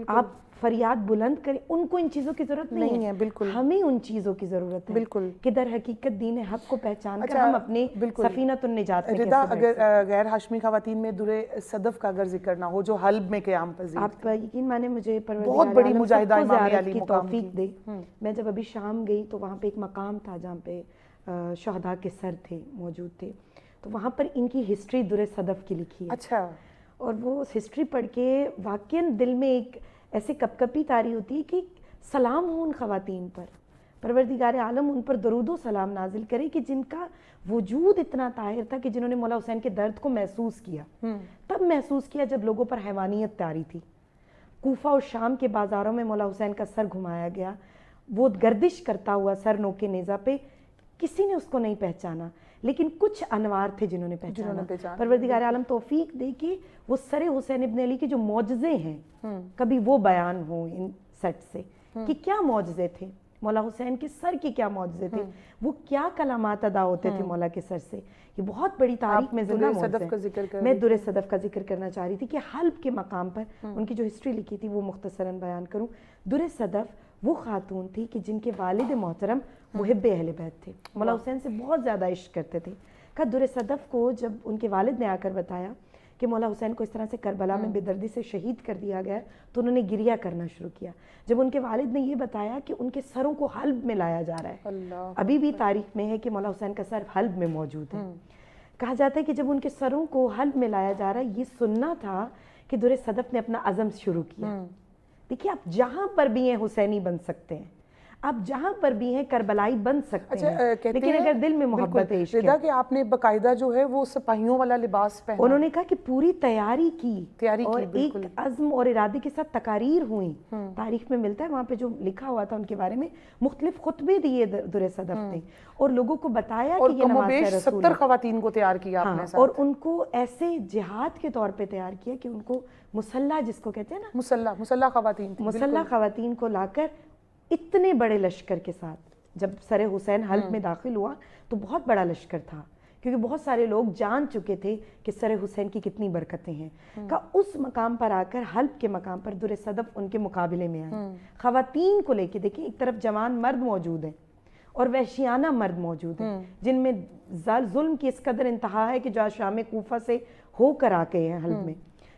آپ فریاد بلند کریں, ان کو ان چیزوں کی ضرورت نہیں ہے. بالکل. ہمیں ان چیزوں کی ضرورت ہے. بالکل. کہ در حقیقت دین حق کو پہچان کر ہم اپنے سفینۃ النجات میں ردا, اگر غیر ہاشمی خواتین میں درِ صدف کا اگر ذکر نہ ہو جو حلب میں قیام پذیر, آپ یقین مانے مجھے بہت بڑی مجاہدہ امام علی کی مقام توفیق دے. میں جب ابھی شام گئی تو وہاں پہ ایک مقام تھا جہاں پہ شہداء کے سر تھے موجود تھے, تو وہاں پر ان کی ہسٹری درِ صدف کی لکھی ہے. اچھا. اور وہ ہسٹری پڑھ کے واقعاً دل میں ایک ایسے کپ کپی طاری ہوتی ہے کہ سلام ہو ان خواتین پر, پروردگار عالم ان پر درود و سلام نازل کرے کہ جن کا وجود اتنا طاہر تھا کہ جنہوں نے مولا حسین کے درد کو محسوس کیا. تب محسوس کیا جب لوگوں پر حیوانیت طاری تھی. کوفہ اور شام کے بازاروں میں مولا حسین کا سر گھمایا گیا, وہ گردش کرتا ہوا سر نوکے نیزہ پہ, کسی نے اس کو نہیں پہچانا, لیکن کچھ انوار تھے جنہوں نے پہچانا. پروردگار عالم توفیق دے کہ وہ سر حسین ابن علی کے جو معجزے ہیں کبھی وہ بیان ہوں ان سیٹ سے کہ کیا معجزے تھے مولا حسین کے سر کے, کیا معجزے تھے, وہ کیا کلمات ادا ہوتے تھے مولا کے سر سے. یہ بہت بڑی تاریخ میں زندہ معجزے ہیں. میں درِ صدف کا ذکر کرنا چاہ رہی تھی کہ حلب کے مقام پر ان کی جو ہسٹری لکھی تھی وہ مختصراً بیان کروں. درِ صدف وہ خاتون تھی کہ جن کے والد محترم محب اہل بیت تھے, مولا حسین سے بہت زیادہ عشق کرتے تھے. کہ درِ صدف کو جب ان کے والد نے آ کر بتایا کہ مولا حسین کو اس طرح سے کربلا میں بے دردی سے شہید کر دیا گیا, تو انہوں نے گریہ کرنا شروع کیا. جب ان کے والد نے یہ بتایا کہ ان کے سروں کو حلب میں لایا جا رہا ہے, ابھی بھی تاریخ میں ہے کہ مولا حسین کا سر حلب میں موجود ہے. کہا جاتا ہے کہ جب ان کے سروں کو حلب میں لایا جا رہا ہے, یہ سننا تھا کہ درِ صدف نے اپنا عزم شروع کیا. دیکھیے, آپ جہاں پر بھی ہیں حسینی بن سکتے ہیں, آپ جہاں پر بھی ہیں کربلائی بن سکتے ہیں, لیکن اگر دل میں محبت عشق ہے. ردا, کہ آپ نے باقاعدہ جو ہے وہ سپاہیوں والا لباس پہنا. انہوں نے کہا کہ پوری تیاری کی اور ایک عزم اور ارادے کے ساتھ تقاریر ہوئیں. تاریخ میں ملتا ہے وہاں پہ جو لکھا ہوا تھا ان کے بارے میں, مختلف خطبے دیے درِ صدف نے اور لوگوں کو بتایا کہ یہ نماز رسول 70 خواتین کو تیار کیا آپ نے ساتھ, اور ان کو ایسے جہاد کے طور پہ تیار کیا کہ ان کو مسلح, جس کو کہتے ہیں نا مسلح خواتین, مسلح خواتین کو لا کر اتنے بڑے لشکر کے ساتھ, جب سر حسین حلب میں داخل ہوا تو بہت بڑا لشکر تھا, کیونکہ بہت سارے لوگ جان چکے تھے کہ سر حسین کی کتنی برکتیں ہیں. کہ اس مقام پر آ کر حلب کے مقام پر درِ صدف ان کے مقابلے میں آئے. خواتین کو لے کے دیکھیں, ایک طرف جوان مرد موجود ہیں اور وحشیانہ مرد موجود ہیں جن میں ظلم کی اس قدر انتہا ہے کہ جو شام کوفہ سے ہو کر آ گئے ہیں حلب میں.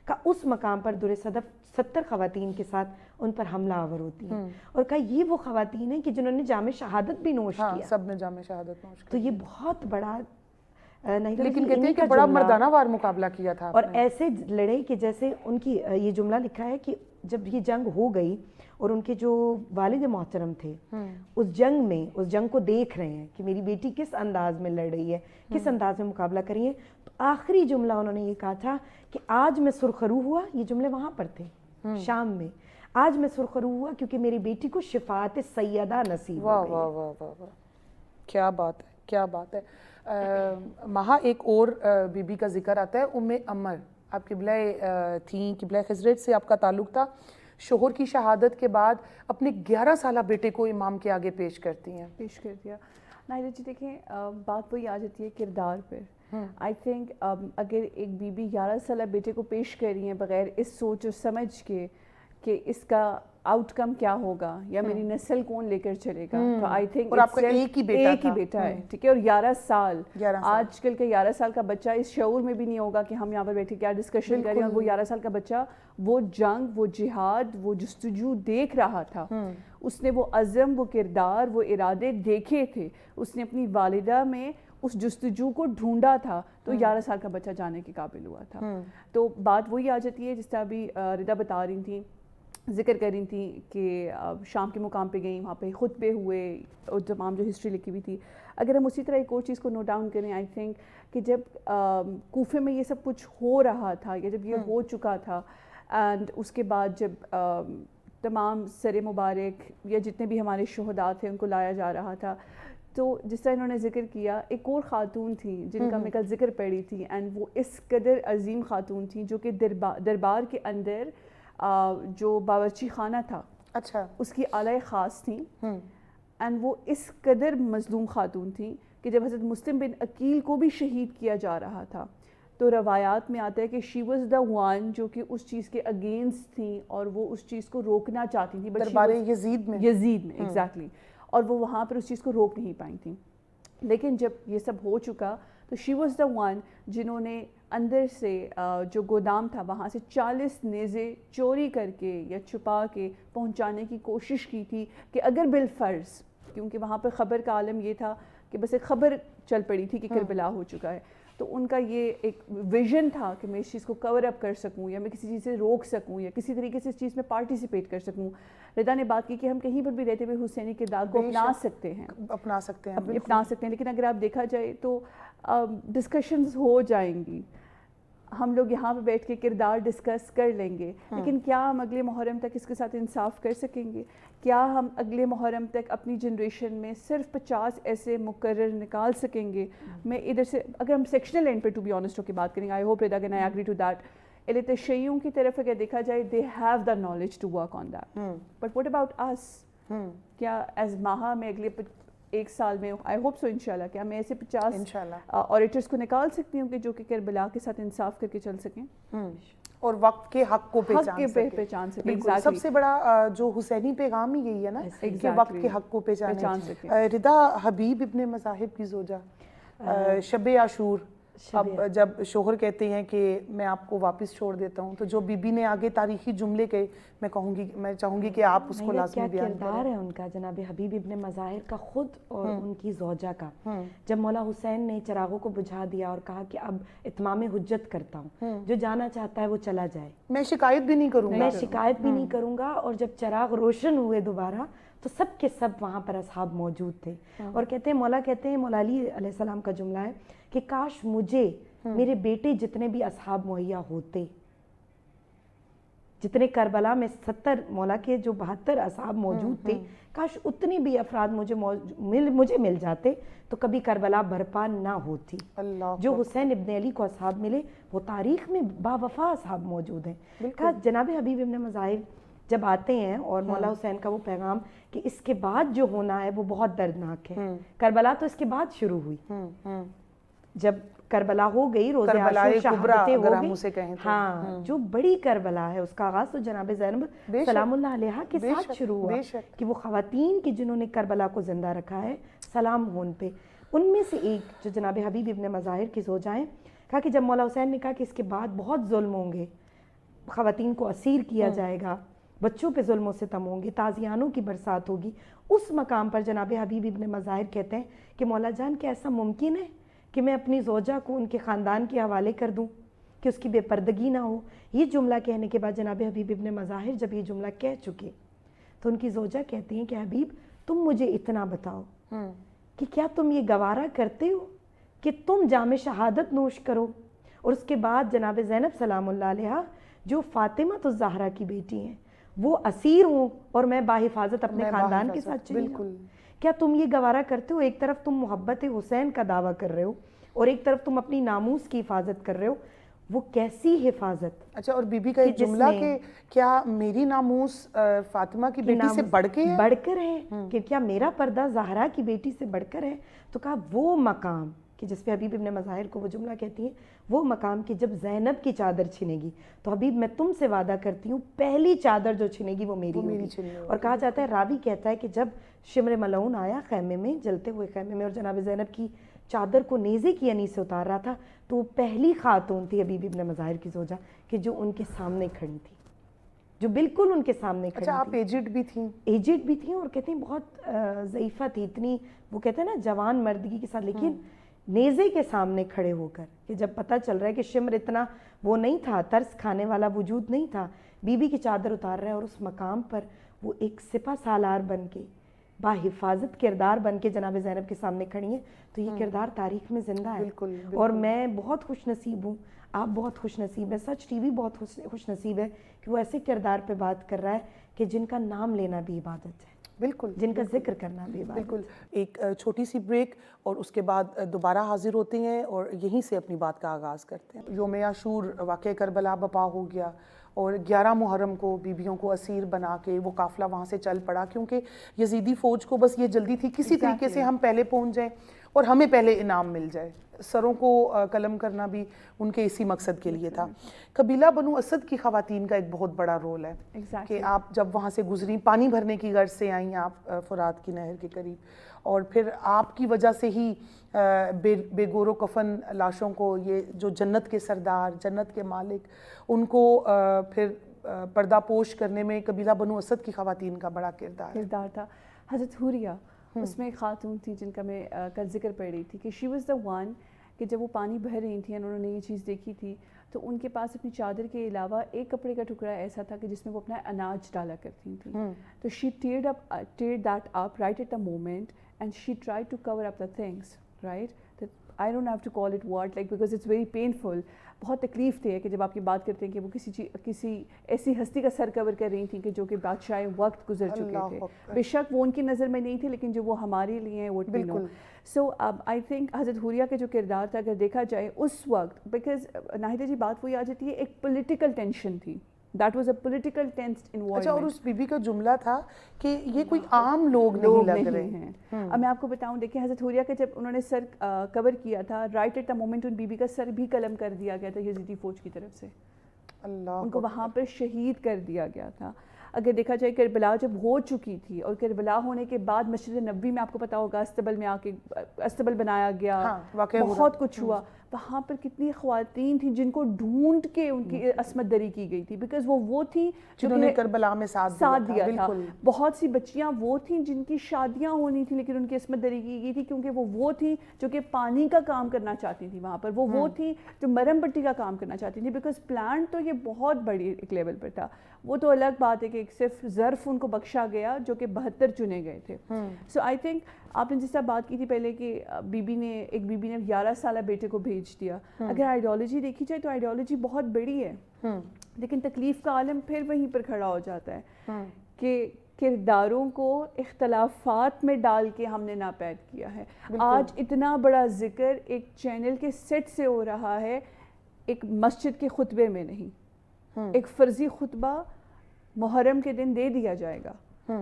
کہ اس مقام پر درِ صدف 70 خواتین کے ساتھ ان پر حملہ آور ہوتی ہیں, اور کہا یہ وہ خواتین ہیں کہ جنہوں نے جام شہادت بھی نوش کیا. سب نے جام شہادت نوش کیا. تو یہ بہت بڑا لیکن کہتے ہیں کہ بڑا مردانہ وار مقابلہ کیا تھا اور ایسے لڑے کہ جیسے ان کی یہ جملہ لکھا ہے کہ جب یہ جنگ ہو گئی اور ان کے جو والد محترم تھے اس جنگ کو دیکھ رہے ہیں کہ میری بیٹی کس انداز میں لڑ رہی ہے, کس انداز میں مقابلہ کر رہی ہے, تو آخری جملہ انہوں نے یہ کہا تھا کہ آج میں سرخرو ہوا. یہ جملے وہاں پر تھے شام میں, آج میں سرخرو ہوا کیونکہ میری بیٹی کو شفاعت سیدہ نصیب ہو گئی. واہ واہ واہ واہ, کیا بات ہے, کیا بات ہے. مہا ایک اور بی بی کا ذکر آتا ہے, ام عمر, آپ قبلہ تھیں, قبلہ خضرت سے آپ کا تعلق تھا. شوہر کی شہادت کے بعد اپنے 11 سالہ بیٹے کو امام کے آگے پیش کرتی ہیں. پیش کر دیا. ناہیدہ جی دیکھیں, بات وہی آ جاتی ہے کردار پر. آئی تھنک اگر ایک بی بی 11 سالہ بیٹے کو پیش کر رہی ہیں بغیر اس سوچ اور سمجھ کے کہ اس کا آؤٹ کم کیا ہوگا یا میری نسل کون لے کر چلے گا, تو آئی تھنک آپ کا ایک ہی بیٹا ہے, ٹھیک ہے, اور 11 سال, آج کل کا 11 سال کا بچہ اس شعور میں بھی نہیں ہوگا کہ ہم یہاں پر بیٹھے کیا ڈسکشن کریں, اور وہ 11 سال کا بچہ وہ جنگ, وہ جہاد, وہ جستجو دیکھ رہا تھا. اس نے وہ عزم, وہ کردار, وہ ارادے دیکھے تھے, اس نے اپنی والدہ میں اس جستجو کو ڈھونڈا تھا, تو 11 سال کا بچہ جانے کے قابل ہوا تھا. تو بات وہی آ جاتی ہے جس طرح ابھی ردا بتا رہی تھیں, ذکر کر رہی تھیں کہ شام کے مقام پہ گئیں, وہاں پہ خطبے ہوئے اور تمام جو ہسٹری لکھی ہوئی تھی. اگر ہم اسی طرح ایک اور چیز کو نوٹ ڈاؤن کریں, آئی تھنک کہ جب کوفے میں یہ سب کچھ ہو رہا تھا یا جب یہ ہو چکا تھا, اینڈ اس کے بعد جب تمام سر مبارک یا جتنے بھی ہمارے شہداء تھے ان کو لایا جا رہا تھا, تو جس طرح انہوں نے ذکر کیا, ایک اور خاتون تھیں جن کا میں کل ذکر پڑھی تھی, اینڈ وہ اس قدر عظیم خاتون تھیں جو کہ دربار کے اندر جو باورچی خانہ تھا, اچھا, اس کی آلہ خاص تھیں, اینڈ وہ اس قدر مظلوم خاتون تھیں کہ جب حضرت مسلم بن عقیل کو بھی شہید کیا جا رہا تھا تو روایات میں آتا ہے کہ شی واز دا ون جو کہ اس چیز کے اگینسٹ تھیں اور وہ اس چیز کو روکنا چاہتی تھیں, دربار یزید میں ایگزیکٹلی, اور وہ وہاں پر اس چیز کو روک نہیں پائی تھیں. لیکن جب یہ سب ہو چکا تو شی واز دا ون جنہوں نے اندر سے جو گودام تھا وہاں سے 40 نیزے چوری کر کے یا چھپا کے پہنچانے کی کوشش کی تھی کہ اگر بالفرض, کیونکہ وہاں پر خبر کا عالم یہ تھا کہ بس ایک خبر چل پڑی تھی کہ کربلا ہو چکا ہے, تو ان کا یہ ایک ویژن تھا کہ میں اس چیز کو کور اپ کر سکوں یا میں کسی چیز سے روک سکوں یا کسی طریقے سے اس چیز میں پارٹیسپیٹ کر سکوں. ردا نے بات کی کہ ہم کہیں پر بھی رہتے ہوئے حسینی کردار کو اپنا سکتے ہیں, لیکن اگر آپ دیکھا جائے تو ڈسکشنز ہو جائیں گی, ہم لوگ یہاں پہ بیٹھ کے کردار ڈسکس کر لیں گے, لیکن کیا ہم اگلے محرم تک اس کے ساتھ انصاف کر سکیں گے؟ کیا ہم اگلے محرم تک اپنی جنریشن میں صرف 50 ایسے مقرر نکال سکیں گے؟ میں ادھر سے اگر ہم سیکشنل اینڈ پہ ٹو بی آنسٹ ہو کے بات کریں گے, I hope Rida can I agree to that, اہل تشیعوں کی طرف اگر دیکھا جائے they have the knowledge to work on that, but what about اس؟ کیا ایز ماہا میں اگلے 1 سال میں, آئی ہوپ سو انشاءاللہ, کیا میں ایسے 50 آریٹرز کو نکال سکتی ہوں کہ جو کہ کربلا کے ساتھ انصاف کر کے چل سکیں اور وقت کے حق کو پہچان سکیں. سب سے بڑا جو حسینی پیغام ہی یہی ہے نا کہ وقت کے حق کو پہچان سکیں. ردا, حبیب ابن مذاہب کی زوجہ, شب عاشور, اب جب شوہر کہتے ہیں کہ میں آپ کو واپس چھوڑ دیتا ہوں, تو جو بی بی نے آگے تاریخی جملے کہے, میں چاہوں گی کہ آپ اس کو لازمی بیان کریں. کیا کردار ہے ان کا جناب حبیب ابن مظاہر کا خود اور ان کی زوجہ کا, جب مولا حسین نے چراغوں کو بجھا دیا اور کہا کہ اب اتمام حجت کرتا ہوں, جو جانا چاہتا ہے وہ چلا جائے, میں شکایت بھی نہیں کروں گا, اور جب چراغ روشن ہوئے دوبارہ تو سب کے سب وہاں پر اصحاب موجود تھے, اور کہتے ہیں مولا علی علیہ السلام کا جملہ ہے کہ کاش مجھے میرے بیٹے جتنے بھی اصحاب مہیا ہوتے, جتنے کربلا میں 70 مولا کے جو 72 اصحاب موجود تھے, کاش اتنے بھی افراد مجھے مل جاتے تو کبھی کربلا برپا نہ ہوتی. جو حسین ابن علی کو اصحاب ملے وہ تاریخ میں باوفا اصحاب موجود ہیں. کہا جناب حبیب ابن مظاہر جب آتے ہیں اور مولا حسین کا وہ پیغام کہ اس کے بعد جو ہونا ہے وہ بہت دردناک ہے, کربلا تو اس کے بعد شروع ہوئی, جب کربلا ہو گئی, روزے عاشور شہادتیں ہو گئی, ہاں جو بڑی کربلا ہے اس کا آغاز تو جناب زینب سلام اللہ علیہا کے ساتھ شروع ہوا کہ وہ خواتین کی جنہوں نے کربلا کو زندہ رکھا ہے, سلام ہو ان پہ. ان میں سے ایک جو جناب حبیب ابن مظاہر کی زوجائیں, کہا کہ جب مولا حسین نے کہا کہ اس کے بعد بہت ظلم ہوں گے, خواتین کو اسیر کیا جائے گا, بچوں پہ ظلم و ستم ہوں گے, تازیانوں کی برسات ہوگی, اس مقام پر جناب حبیب ابن مظاہر کہتے ہیں کہ مولا جان کیا ایسا ممکن ہے کہ میں اپنی زوجہ کو ان کے خاندان کے حوالے کر دوں کہ اس کی بے پردگی نہ ہو. یہ جملہ کہنے کے بعد جناب حبیب ابن مظاہر جب یہ جملہ کہہ چکے تو ان کی زوجہ کہتی ہیں کہ حبیب تم مجھے اتنا بتاؤ کہ کیا تم یہ گوارا کرتے ہو کہ تم جام شہادت نوش کرو. اور اس کے بعد جناب زینب سلام اللہ علیہا جو فاطمہ الزہرا کی بیٹی ہیں وہ اسیر ہوں اور میں باحفاظت اپنے خاندان کے ساتھ چلی جاؤں. کیا تم یہ گوارا کرتے ہو؟ ایک طرف تم محبت حسین کا دعویٰ کر رہے ہو اور ایک طرف تم اپنی ناموس کی حفاظت کر رہے ہو. وہ کیسی حفاظت. اچھا، اور بی بی کا ایک جملہ کہ کیا میری ناموس فاطمہ کی بیٹی سے بڑھ کے ہے؟ بڑھ کر ہے کہ کیا میرا پردہ زہرا کی بیٹی سے بڑھ کر ہے. تو کہا وہ مقام کہ جس پہ حبیب ابن مظاہر کو وہ جملہ کہتی ہیں، وہ مقام کہ جب زینب کی چادر چھنے گی تو حبیب میں تم سے وعدہ کرتی ہوں پہلی چادر جو چھنے گی وہ میری ہوگی. اور کہا جاتا ہے، راوی کہتا ہے کہ جب شمر ملعون آیا خیمے میں، جلتے ہوئے خیمے میں، اور جناب زینب کی چادر کو نیزے کی انی سے اتار رہا تھا تو وہ پہلی خاتون تھی حبیب ابن مظاہر کی زوجہ کہ جو ان کے سامنے کھڑی تھی، جو بالکل ان کے سامنے کھڑی تھی. اچھا، آپ ایجڈ بھی تھیں؟ ایجڈ بھی تھیں اور کہتے ہیں بہت ضعیفہ تھی، اتنی وہ کہتے ہیں نا جوان مردگی کے ساتھ، لیکن نیزے کے سامنے کھڑے ہو کر کہ جب پتہ چل رہا ہے کہ شمر اتنا وہ نہیں تھا، ترس کھانے والا وجود نہیں تھا، بی بی کی چادر اتار رہا ہے اور اس مقام پر وہ ایک سپہ سالار بن کے با حفاظت کردار بن کے جناب زینب کے سامنے کھڑی ہیں. تو یہ کردار تاریخ میں زندہ ہے. اور میں بہت خوش نصیب ہوں، آپ بہت خوش نصیب ہیں، سچ ٹی وی بہت خوش نصیب ہے کہ وہ ایسے کردار پہ بات کر رہا ہے کہ جن کا نام لینا بھی عبادت ہے. بالکل، جن کا ذکر کرنا بھی عبادت. بالکل. ایک چھوٹی سی بریک اور اس کے بعد دوبارہ حاضر ہوتے ہیں اور یہیں سے اپنی بات کا آغاز کرتے ہیں. یوم عاشور واقعہ کربلا بپا ہو گیا اور 11 محرم کو بیویوں کو اسیر بنا کے وہ قافلہ وہاں سے چل پڑا، کیونکہ یزیدی فوج کو بس یہ جلدی تھی کسی طریقے سے ہم پہلے پہنچ جائیں اور ہمیں پہلے انعام مل جائے. سروں کو قلم کرنا بھی ان کے اسی مقصد کے لیے تھا. قبیلہ بنو اسد کی خواتین کا ایک بہت بڑا رول ہے کہ آپ جب وہاں سے گزری، پانی بھرنے کی غرض سے آئیں آپ فرات کی نہر کے قریب، اور پھر آپ کی وجہ سے ہی بے گور و کفن لاشوں کو یہ جو جنت کے سردار، جنت کے مالک، ان کو پھر پردہ پوش کرنے میں قبیلہ بنو اسد کی خواتین کا بڑا کردار تھا. حضرت حوریہ اس میں ایک خاتون تھی جن کا میں کل ذکر پڑھ رہی تھی کہ شی واز دا ون کہ جب وہ پانی بھر رہی تھیں، انہوں نے یہ چیز دیکھی تھی تو ان کے پاس اپنی چادر کے علاوہ ایک کپڑے کا ٹکڑا ایسا تھا کہ جس میں وہ اپنا اناج ڈالا کرتی تھیں. تو she teared that up right at the moment and she try to cover up the things right. I don't have to call it what, like because it's very painful. بہت تکلیف دہ ہے کہ جب آپ کی بات کرتے ہیں کہ وہ کسی ایسی ہستی کا سر کور کر رہی تھیں کہ جو کہ بادشاہ وقت گزر چکے تھے. بے شک وہ ان کی نظر میں نہیں تھے لیکن جو وہ ہمارے لیے ہیں وہ بالکل. سو آئی تھنک حضرت حوریہ کا جو کردار تھا اگر دیکھا جائے اس وقت، بیکاز ناہیدہ جی بات وہی آ جاتی ہے، ایک پولیٹیکل ٹینشن تھی. That was a political tense environment. اچھا، اور اس بی بی کا جملہ تھا کہ یہ کوئی عام لوگ نہیں لگ رہے ہیں. اب میں آپ کو بتاؤں، دیکھیں حضرت حوریہ کا جب انہوں نے سر کور کیا تھا، رائٹ ایٹ دا مومنٹ ان بی بی کا سر بھی قلم کر دیا گیا تھا یزیدی فوج کی طرف سے. ان کو وہاں پر شہید کر دیا گیا تھا. اگر دیکھا جائے کربلا جب ہو چکی تھی اور کربلا ہونے کے بعد مسجد نبوی میں آپ کو پتا ہوگا استبل میں آ کے استبل بنایا گیا، بہت کچھ ہوا. وہاں پر کتنی خواتین تھیں جن کو ڈھونڈ کے ان کی عصمت دری کی گئی تھی، بیکاز وہ تھیں جنہوں نے کربلا میں ساتھ دیا تھا. بہت سی بچیاں وہ تھیں جن کی شادیاں ہونی تھیں لیکن ان کی عصمت دری کی گئی تھی، کیونکہ وہ تھیں جو کہ پانی کا کام کرنا چاہتی تھیں وہاں پر. وہ تھیں جو مرم پٹی کا کام کرنا چاہتی تھیں، بیکاز پلانٹ تو یہ بہت بڑی ایک لیول پر تھا. وہ تو الگ بات ہے کہ صرف ظرف ان کو بخشا گیا جو کہ 72 چنے گئے تھے. سو آئی تھنک آپ نے جس طرح بات کی تھی پہلے کہ ایک بی بی نے 11 سالہ بیٹے کو بھیج دیا. اگر آئیڈیالوجی دیکھی جائے تو آئیڈیالوجی بہت بڑی ہے، لیکن تکلیف کا عالم پھر وہیں پر کھڑا ہو جاتا ہے کہ کرداروں کو اختلافات میں ڈال کے ہم نے ناپید کیا ہے. آج اتنا بڑا ذکر ایک چینل کے سیٹ سے ہو رہا ہے، ایک مسجد کے خطبے میں نہیں. ایک فرضی خطبہ محرم کے دن دے دیا جائے گا،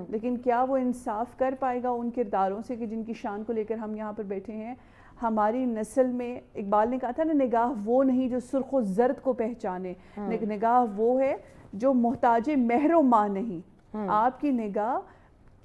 لیکن کیا وہ انصاف کر پائے گا ان کرداروں سے کہ جن کی شان کو لے کر ہم یہاں پر بیٹھے ہیں؟ ہماری نسل میں اقبال نے کہا تھا نا، نگاہ وہ نہیں جو سرخ و زرد کو پہچانے، نگاہ وہ ہے جو محتاج مہر و ماں نہیں. آپ کی نگاہ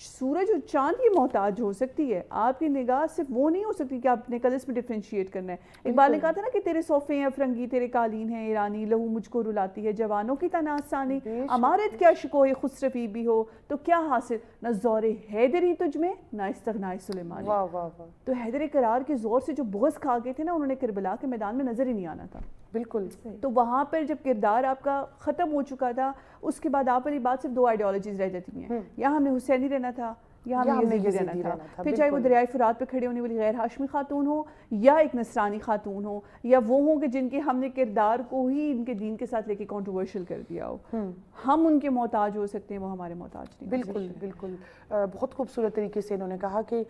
سورج اور چاند کی محتاج ہو سکتی ہے، آپ کی نگاہ صرف وہ نہیں ہو سکتی کہ آپ نے کلرز میں ڈفرینشیٹ کرنا ہے۔ اقبال نے کہا تھا نا کہ تیرے صوفے ہیں فرنگی، تیرے قالین ہیں ایرانی، لہو مجھ کو رلاتی ہے جوانوں کی تناس ثانی، امارت کیا شکوہ خسروی بھی ہو تو کیا حاصل، نہ زور حیدری تجھ میں نہ استغنائے سلیمانی۔ واہ واہ واہ، تو حیدر کرار کے زور سے جو بغض کھا گئے تھے نا، انہوں نے کربلا کے میدان میں نظر ہی نہیں آنا تھا۔ بالکل۔ تو وہاں پر جب کردار آپ کا ختم ہو چکا تھا، اس کے بعد آپ والی بات صرف دو آئیڈیالوجیز رہ جاتی ہیں، یا ہم نے حسینی رہنا تھا یا ہم نے یزیدی رہنا تھا۔ پھر چاہے وہ دریائے فرات پہ کھڑے ہونے والی غیر ہاشمی خاتون ہو یا ایک نصرانی خاتون ہو، یا وہ ہوں کہ جن کے ہم نے کردار کو ہی ان کے دین کے ساتھ لے کے کنٹروورشل کر دیا ہو، ہم ان کے محتاج ہو سکتے ہیں، وہ ہمارے محتاج نہیں۔ بالکل بالکل، بہت خوبصورت طریقے سے انہوں نے کہا کہ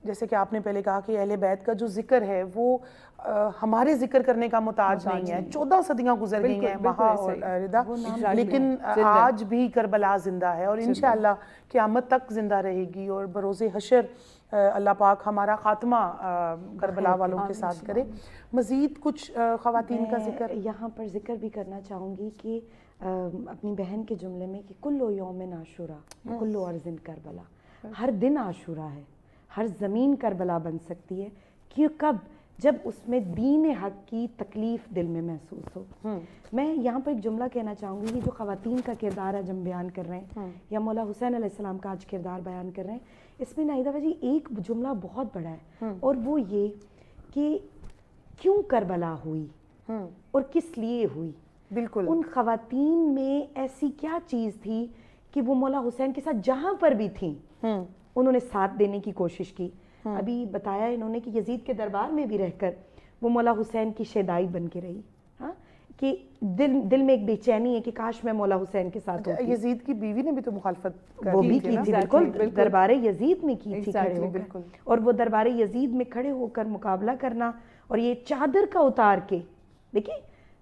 جیسے کہ آپ نے پہلے کہا کہ اہل بیت کا جو ذکر ہے وہ ہمارے ذکر کرنے کا محتاج نہیں ہے۔ 14 صدیاں گزر گئی ہیں مہا اور ردا، لیکن آج بھی کربلا زندہ ہے اور انشاءاللہ قیامت تک زندہ رہے گی، اور بروز حشر اللہ پاک ہمارا خاتمہ کربلا والوں کے ساتھ کرے۔ مزید کچھ خواتین کا ذکر یہاں پر ذکر بھی کرنا چاہوں گی کہ اپنی بہن کے جملے میں کہ کل یوم عاشورا کل ارض کربلا، ہر دن عاشورا ہے، ہر زمین کربلا بن سکتی ہے، کہ کب جب اس میں دین حق کی تکلیف دل میں محسوس ہو۔ میں یہاں پر ایک جملہ کہنا چاہوں گی، جو خواتین کا کردار آج ہم بیان کر رہے ہیں یا مولا حسین علیہ السلام کا آج کردار بیان کر رہے ہیں، اس میں ناہیدہ باجی ایک جملہ بہت بڑا ہے، اور وہ یہ کہ کیوں کربلا ہوئی اور کس لیے ہوئی۔ بالکل، ان خواتین میں ایسی کیا چیز تھی کہ وہ مولا حسین کے ساتھ جہاں پر بھی تھیں انہوں نے ساتھ دینے کی کوشش کی۔ ابھی بتایا انہوں نے کہ یزید کے دربار میں بھی رہ کر وہ مولا حسین کی شیدائی بن کے رہی، کہ دل میں ایک بے چینی ہے کہ کاش میں مولا حسین کے ساتھ ہوتی۔ یزید کی بیوی نے بھی تو مخالفت وہ بھی کی تھی، بالکل دربار یزید میں کی تھی کھڑے ہو کر، اور وہ دربار یزید میں کھڑے ہو کر مقابلہ کرنا، اور یہ چادر کا اتار کے دیکھیں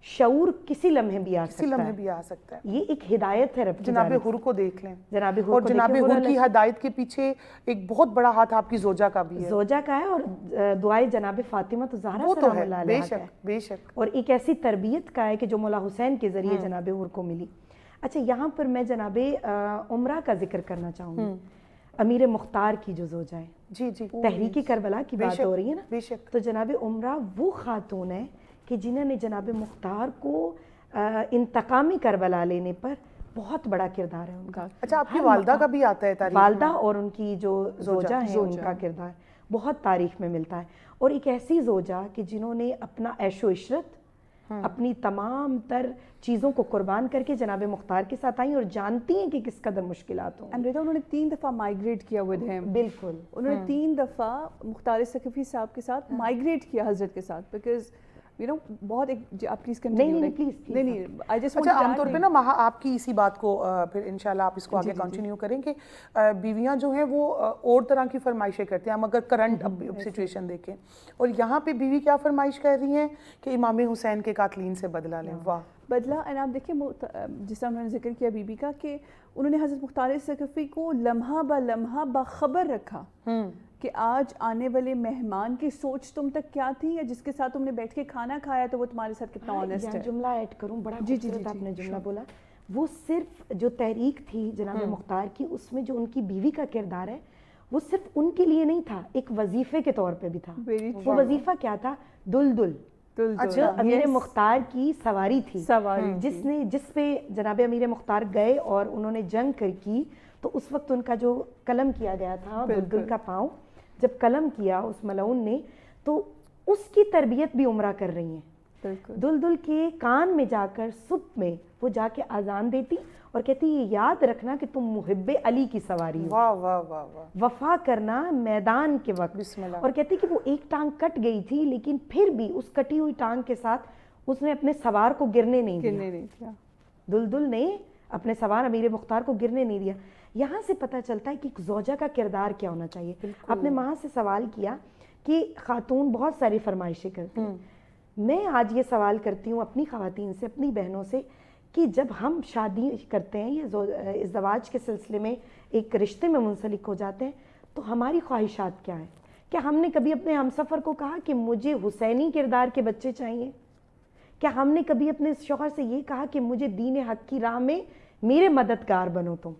شعور کسی لمحے بھی آ سکتا ہے، یہ ایک ہدایت ہے رب۔ جناب حر کو دیکھ لیں، جناب حر اور جناب حر کی ہدایت کے پیچھے ایک بہت بڑا ہاتھ آپ کی زوجہ کا بھی ہے، زوجہ کا ہے، اور دعائے جناب فاطمہ زہرا سلام اللہ علیہا بے شک بے شک، اور ایک ایسی تربیت کا ہے کہ جو مولا حسین کے ذریعے جناب حر کو ملی۔ اچھا، یہاں پر میں جناب عمرہ کا ذکر کرنا چاہوں گی، امیر مختار کی جو زوجہ ہے، جی جی، تحریک کربلا کی بات ہو رہی ہے نا، بے شک، تو جناب عمرہ وہ خاتون ہے کہ جنہوں نے جناب مختار کو انتقامی کربلا لینے پر بہت بڑا کردار ہے ان کا۔ اچھا، آپ کی والدہ کا بھی آتا ہے تاریخ، والدہ اور ان کی جو زوجہ ہیں ان کا کردار بہت تاریخ میں ملتا ہے، اور ایک ایسی زوجہ کہ جنہوں نے اپنا عیش و عشرت، اپنی تمام تر چیزوں کو قربان کر کے جناب مختار کے ساتھ آئیں، اور جانتی ہیں کہ کس قدر مشکلات ہوں۔ انہوں نے 3 دفعہ مائیگریٹ کیا ود ہم، بالکل، انہوں نے 3 دفعہ مختار ثقفی صاحب کے ساتھ مائیگریٹ کیا حضرت کے ساتھ، بیکاز بہت ایک آپ پلیز کنٹینیو نہیں، اچھا، عام طور پہ نا مہا آپ کی اسی بات کو پھر انشاءاللہ آپ اس کو آگے کنٹینیو کریں کہ بیویاں جو ہیں وہ اور طرح کی فرمائشیں کرتے ہیں، ہم اگر کرنٹ سچویشن دیکھیں، اور یہاں پہ بیوی کیا فرمائش کر رہی ہیں کہ امام حسین کے قاتلین سے بدلہ لیں۔ واہ، بدلہ، اور آپ دیکھیں جس طرح انہوں نے ذکر کیا بی بی کا کہ انہوں نے حضرت مختار ثقفی کو لمحہ با لمحہ باخبر رکھا کہ آج آنے والے مہمان کی سوچ تم تک کیا تھی، یا جس کے ساتھ تم نے بیٹھ کے کھانا کھایا تو وہ تمہارے ساتھ کتنا آنیسٹ ہے۔ جملہ ایڈ کروں، بڑا خوبصورت آپ نے جملہ بولا، وہ صرف جو تحریک تھی جناب مختار کی، اس میں جو ان کی بیوی کا کردار ہے وہ صرف ان کے لیے نہیں تھا، ایک وظیفے کے طور پہ بھی تھا۔ وہ وظیفہ کیا تھا؟ دلدل، جو امیر مختار کی سواری تھی، جس پہ جناب امیر مختار گئے اور انہوں نے جنگ کی، تو اس وقت ان کا جو قلم کیا گیا تھا دلدل کا پاؤں، جب قلم کیا اس ملعون نے، تو اس کی تربیت بھی عمرہ کر رہی ہیں۔ دلدل کے کان میں جا کر صبح میں وہ جا کے اذان دیتی اور کہتی یہ یاد رکھنا کہ تم محب علی کی سواری ہو، واہ واہ واہ واہ، وفا کرنا میدان کے وقت، بسم اللہ، اور کہتی کہ وہ ایک ٹانگ کٹ گئی تھی لیکن پھر بھی اس کٹی ہوئی ٹانگ کے ساتھ اس نے اپنے سوار کو گرنے نہیں دیا، دلدل نے اپنے سوار امیر مختار کو گرنے نہیں دیا۔ یہاں سے پتہ چلتا ہے کہ ایک زوجہ کا کردار کیا ہونا چاہیے۔ آپ نے وہاں سے سوال کیا کہ خاتون بہت ساری فرمائشیں کرتی ہیں، میں آج یہ سوال کرتی ہوں اپنی خواتین سے، اپنی بہنوں سے، کہ جب ہم شادی کرتے ہیں یا ازدواج کے سلسلے میں ایک رشتے میں منسلک ہو جاتے ہیں تو ہماری خواہشات کیا ہیں؟ کیا ہم نے کبھی اپنے ہمسفر کو کہا کہ مجھے حسینی کردار کے بچے چاہیے؟ کیا ہم نے کبھی اپنے شوہر سے یہ کہا کہ مجھے دین حق کی راہ میں میرے مددگار بنو تم؟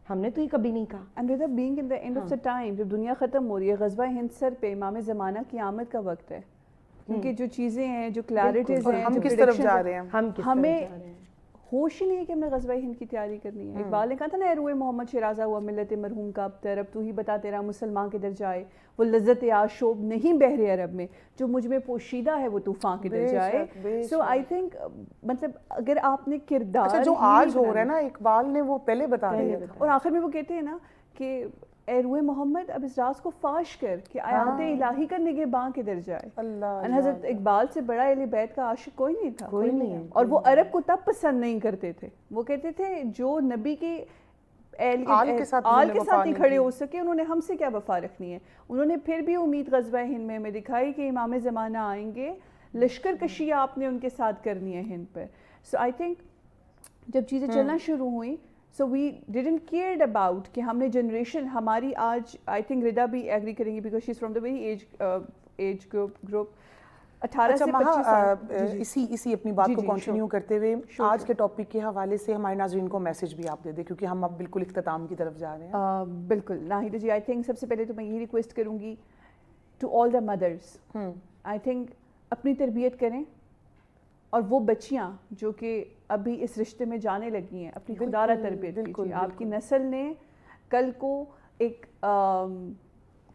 ہم نے تو یہ کبھی نہیں کہا. And Raza being in the and of the time جب دنیا ختم ہو رہی ہے غزوہ ہند سر پہ امام زمانہ کی آمد کا وقت ہے کیونکہ جو چیزیں ہیں جو کلیرٹیز ہیں ہم جو کس طرف جا رہے ہیں ہم کس طرف ہمیں جا رہے ہیں. ہوش ہی نہیں ہے کہ ہم نے غزوہ ہند کی تیاری کرنی ہے. اقبال نے کہا تھا نا اے روئے محمد شیرازہ ہوا ملت مرحوم کا ابتر اب تو ہی بتا تیرا مسلمان کدھر جائے وہ لذت آشوب نہیں بحر عرب میں جو مجھ میں پوشیدہ ہے وہ طوفان کدھر جائے. سو آئی تھنک مطلب اگر آپ نے کردار جو آج ہو رہا ہے نا اقبال نے وہ پہلے بتا دیا تھا. اور آخر میں وہ کہتے ہیں نا کہ اے روئے محمد اب اس راز کو فاش کر کہ آیات الہی کا نگہباں کدھر جائے. اللہ حضرت اقبال سے بڑا اہل بیت کا عاشق کوئی نہیں تھا, کوئی نہیں ہے. اور وہ عرب کو تب پسند نہیں کرتے تھے. وہ کہتے تھے جو نبی کے آل کے ساتھ نہیں کھڑے ہو سکے انہوں نے ہم سے کیا وفا رکھنی ہے. انہوں نے پھر بھی امید غزوہ ہند میں ہمیں دکھائی کہ امام زمانہ آئیں گے, لشکر کشی آپ نے ان کے ساتھ کرنی ہے ہند پر. سو آئی تھنک جب چیزیں چلنا شروع ہوئیں سو وی ڈیڈنٹ کیئرڈ اباؤٹ کہ ہم نے جنریشن ہماری آج آئی تھنک ردا بھی ایگری کریں گی because she is from the very age group 18 سے 25 سال. اسی اپنی بات کو کنٹینیو کرتے ہوئے آج کے ٹاپک کے حوالے سے ہمارے ناظرین کو میسج بھی آپ دے دیں کیونکہ ہم اب بالکل اختتام کی طرف جا رہے ہیں. بالکل ناہید جی, آئی تھنک سب سے پہلے تو میں یہی ریکویسٹ کروں گی ٹو آل دا مدرس, آئی تھنک اپنی تربیت کریں, اور وہ بچیاں جو کہ ابھی اس رشتے میں جانے لگی ہیں اپنی خودارہ تربیت کیجیے. آپ کی نسل نے کل کو ایک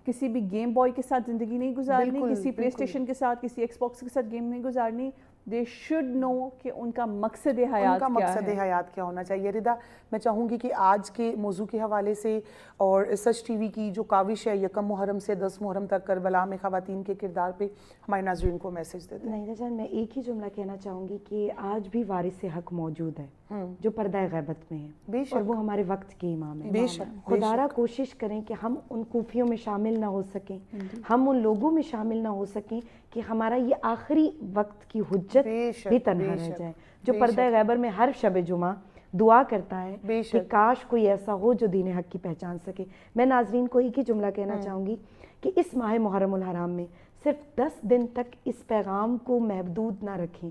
کسی بھی گیم بوائے کے ساتھ زندگی نہیں گزارنی, کسی پلے اسٹیشن کے ساتھ, کسی ایکس باکس کے ساتھ گیم نہیں گزارنی. دے شوڈ نو کہ ان کا مقصد حیات کیا ہونا چاہیے. ردا میں چاہوں گی کہ آج کے موضوع کے حوالے سے اور سچ ٹی وی کی جو کاوش ہے 1 محرم سے 10 محرم تک کربلا میں خواتین کے کردار پہ ہمارے ناظرین کو میسج دے دیں. نائدہ جان میں ایک ہی جملہ کہنا چاہوں گی کہ آج بھی وارث حق موجود ہے جو پردہ غیبت میں ہے اور وہ ہمارے وقت کے امام ہیں. خدارہ کوشش کریں کہ ہم ان کوفیوں میں شامل نہ ہو سکیں, ہم ان لوگوں میں شامل نہ ہو سکیں کہ ہمارا یہ آخری وقت کی حجت بھی تنہا رہ جائے. جو پردہ غیبر میں ہر شب جمعہ دعا کرتا ہے کہ کاش کوئی ایسا ہو جو دین حق کی پہچان سکے. میں ناظرین کو ایک ہی جملہ کہنا چاہوں گی کہ اس ماہ محرم الحرام میں صرف 10 دن تک اس پیغام کو محدود نہ رکھیں.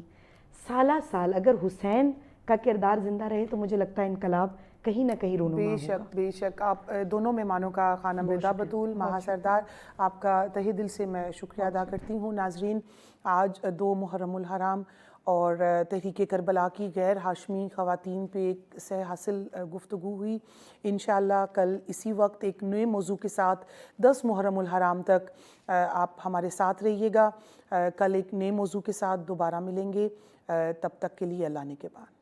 سالہ سال اگر حسین کا کردار زندہ رہے تو مجھے لگتا ہے انقلاب کہیں نہ کہیں رونما ہوگا. بے شک آپ دونوں مہمانوں کا خانم ردا بطول, مہا سردار, آپ کا تہہ دل سے میں شکریہ ادا کرتی ہوں. ناظرین آج 2 محرم الحرام اور تحریک کربلا کی غیر ہاشمی خواتین پہ ایک سہ حاصل گفتگو ہوئی. انشاءاللہ کل اسی وقت ایک نئے موضوع کے ساتھ 10 محرم الحرام تک آپ ہمارے ساتھ رہیے گا. کل ایک نئے موضوع کے ساتھ دوبارہ ملیں گے. تب تک کے لیے اللہ نے کے بعد.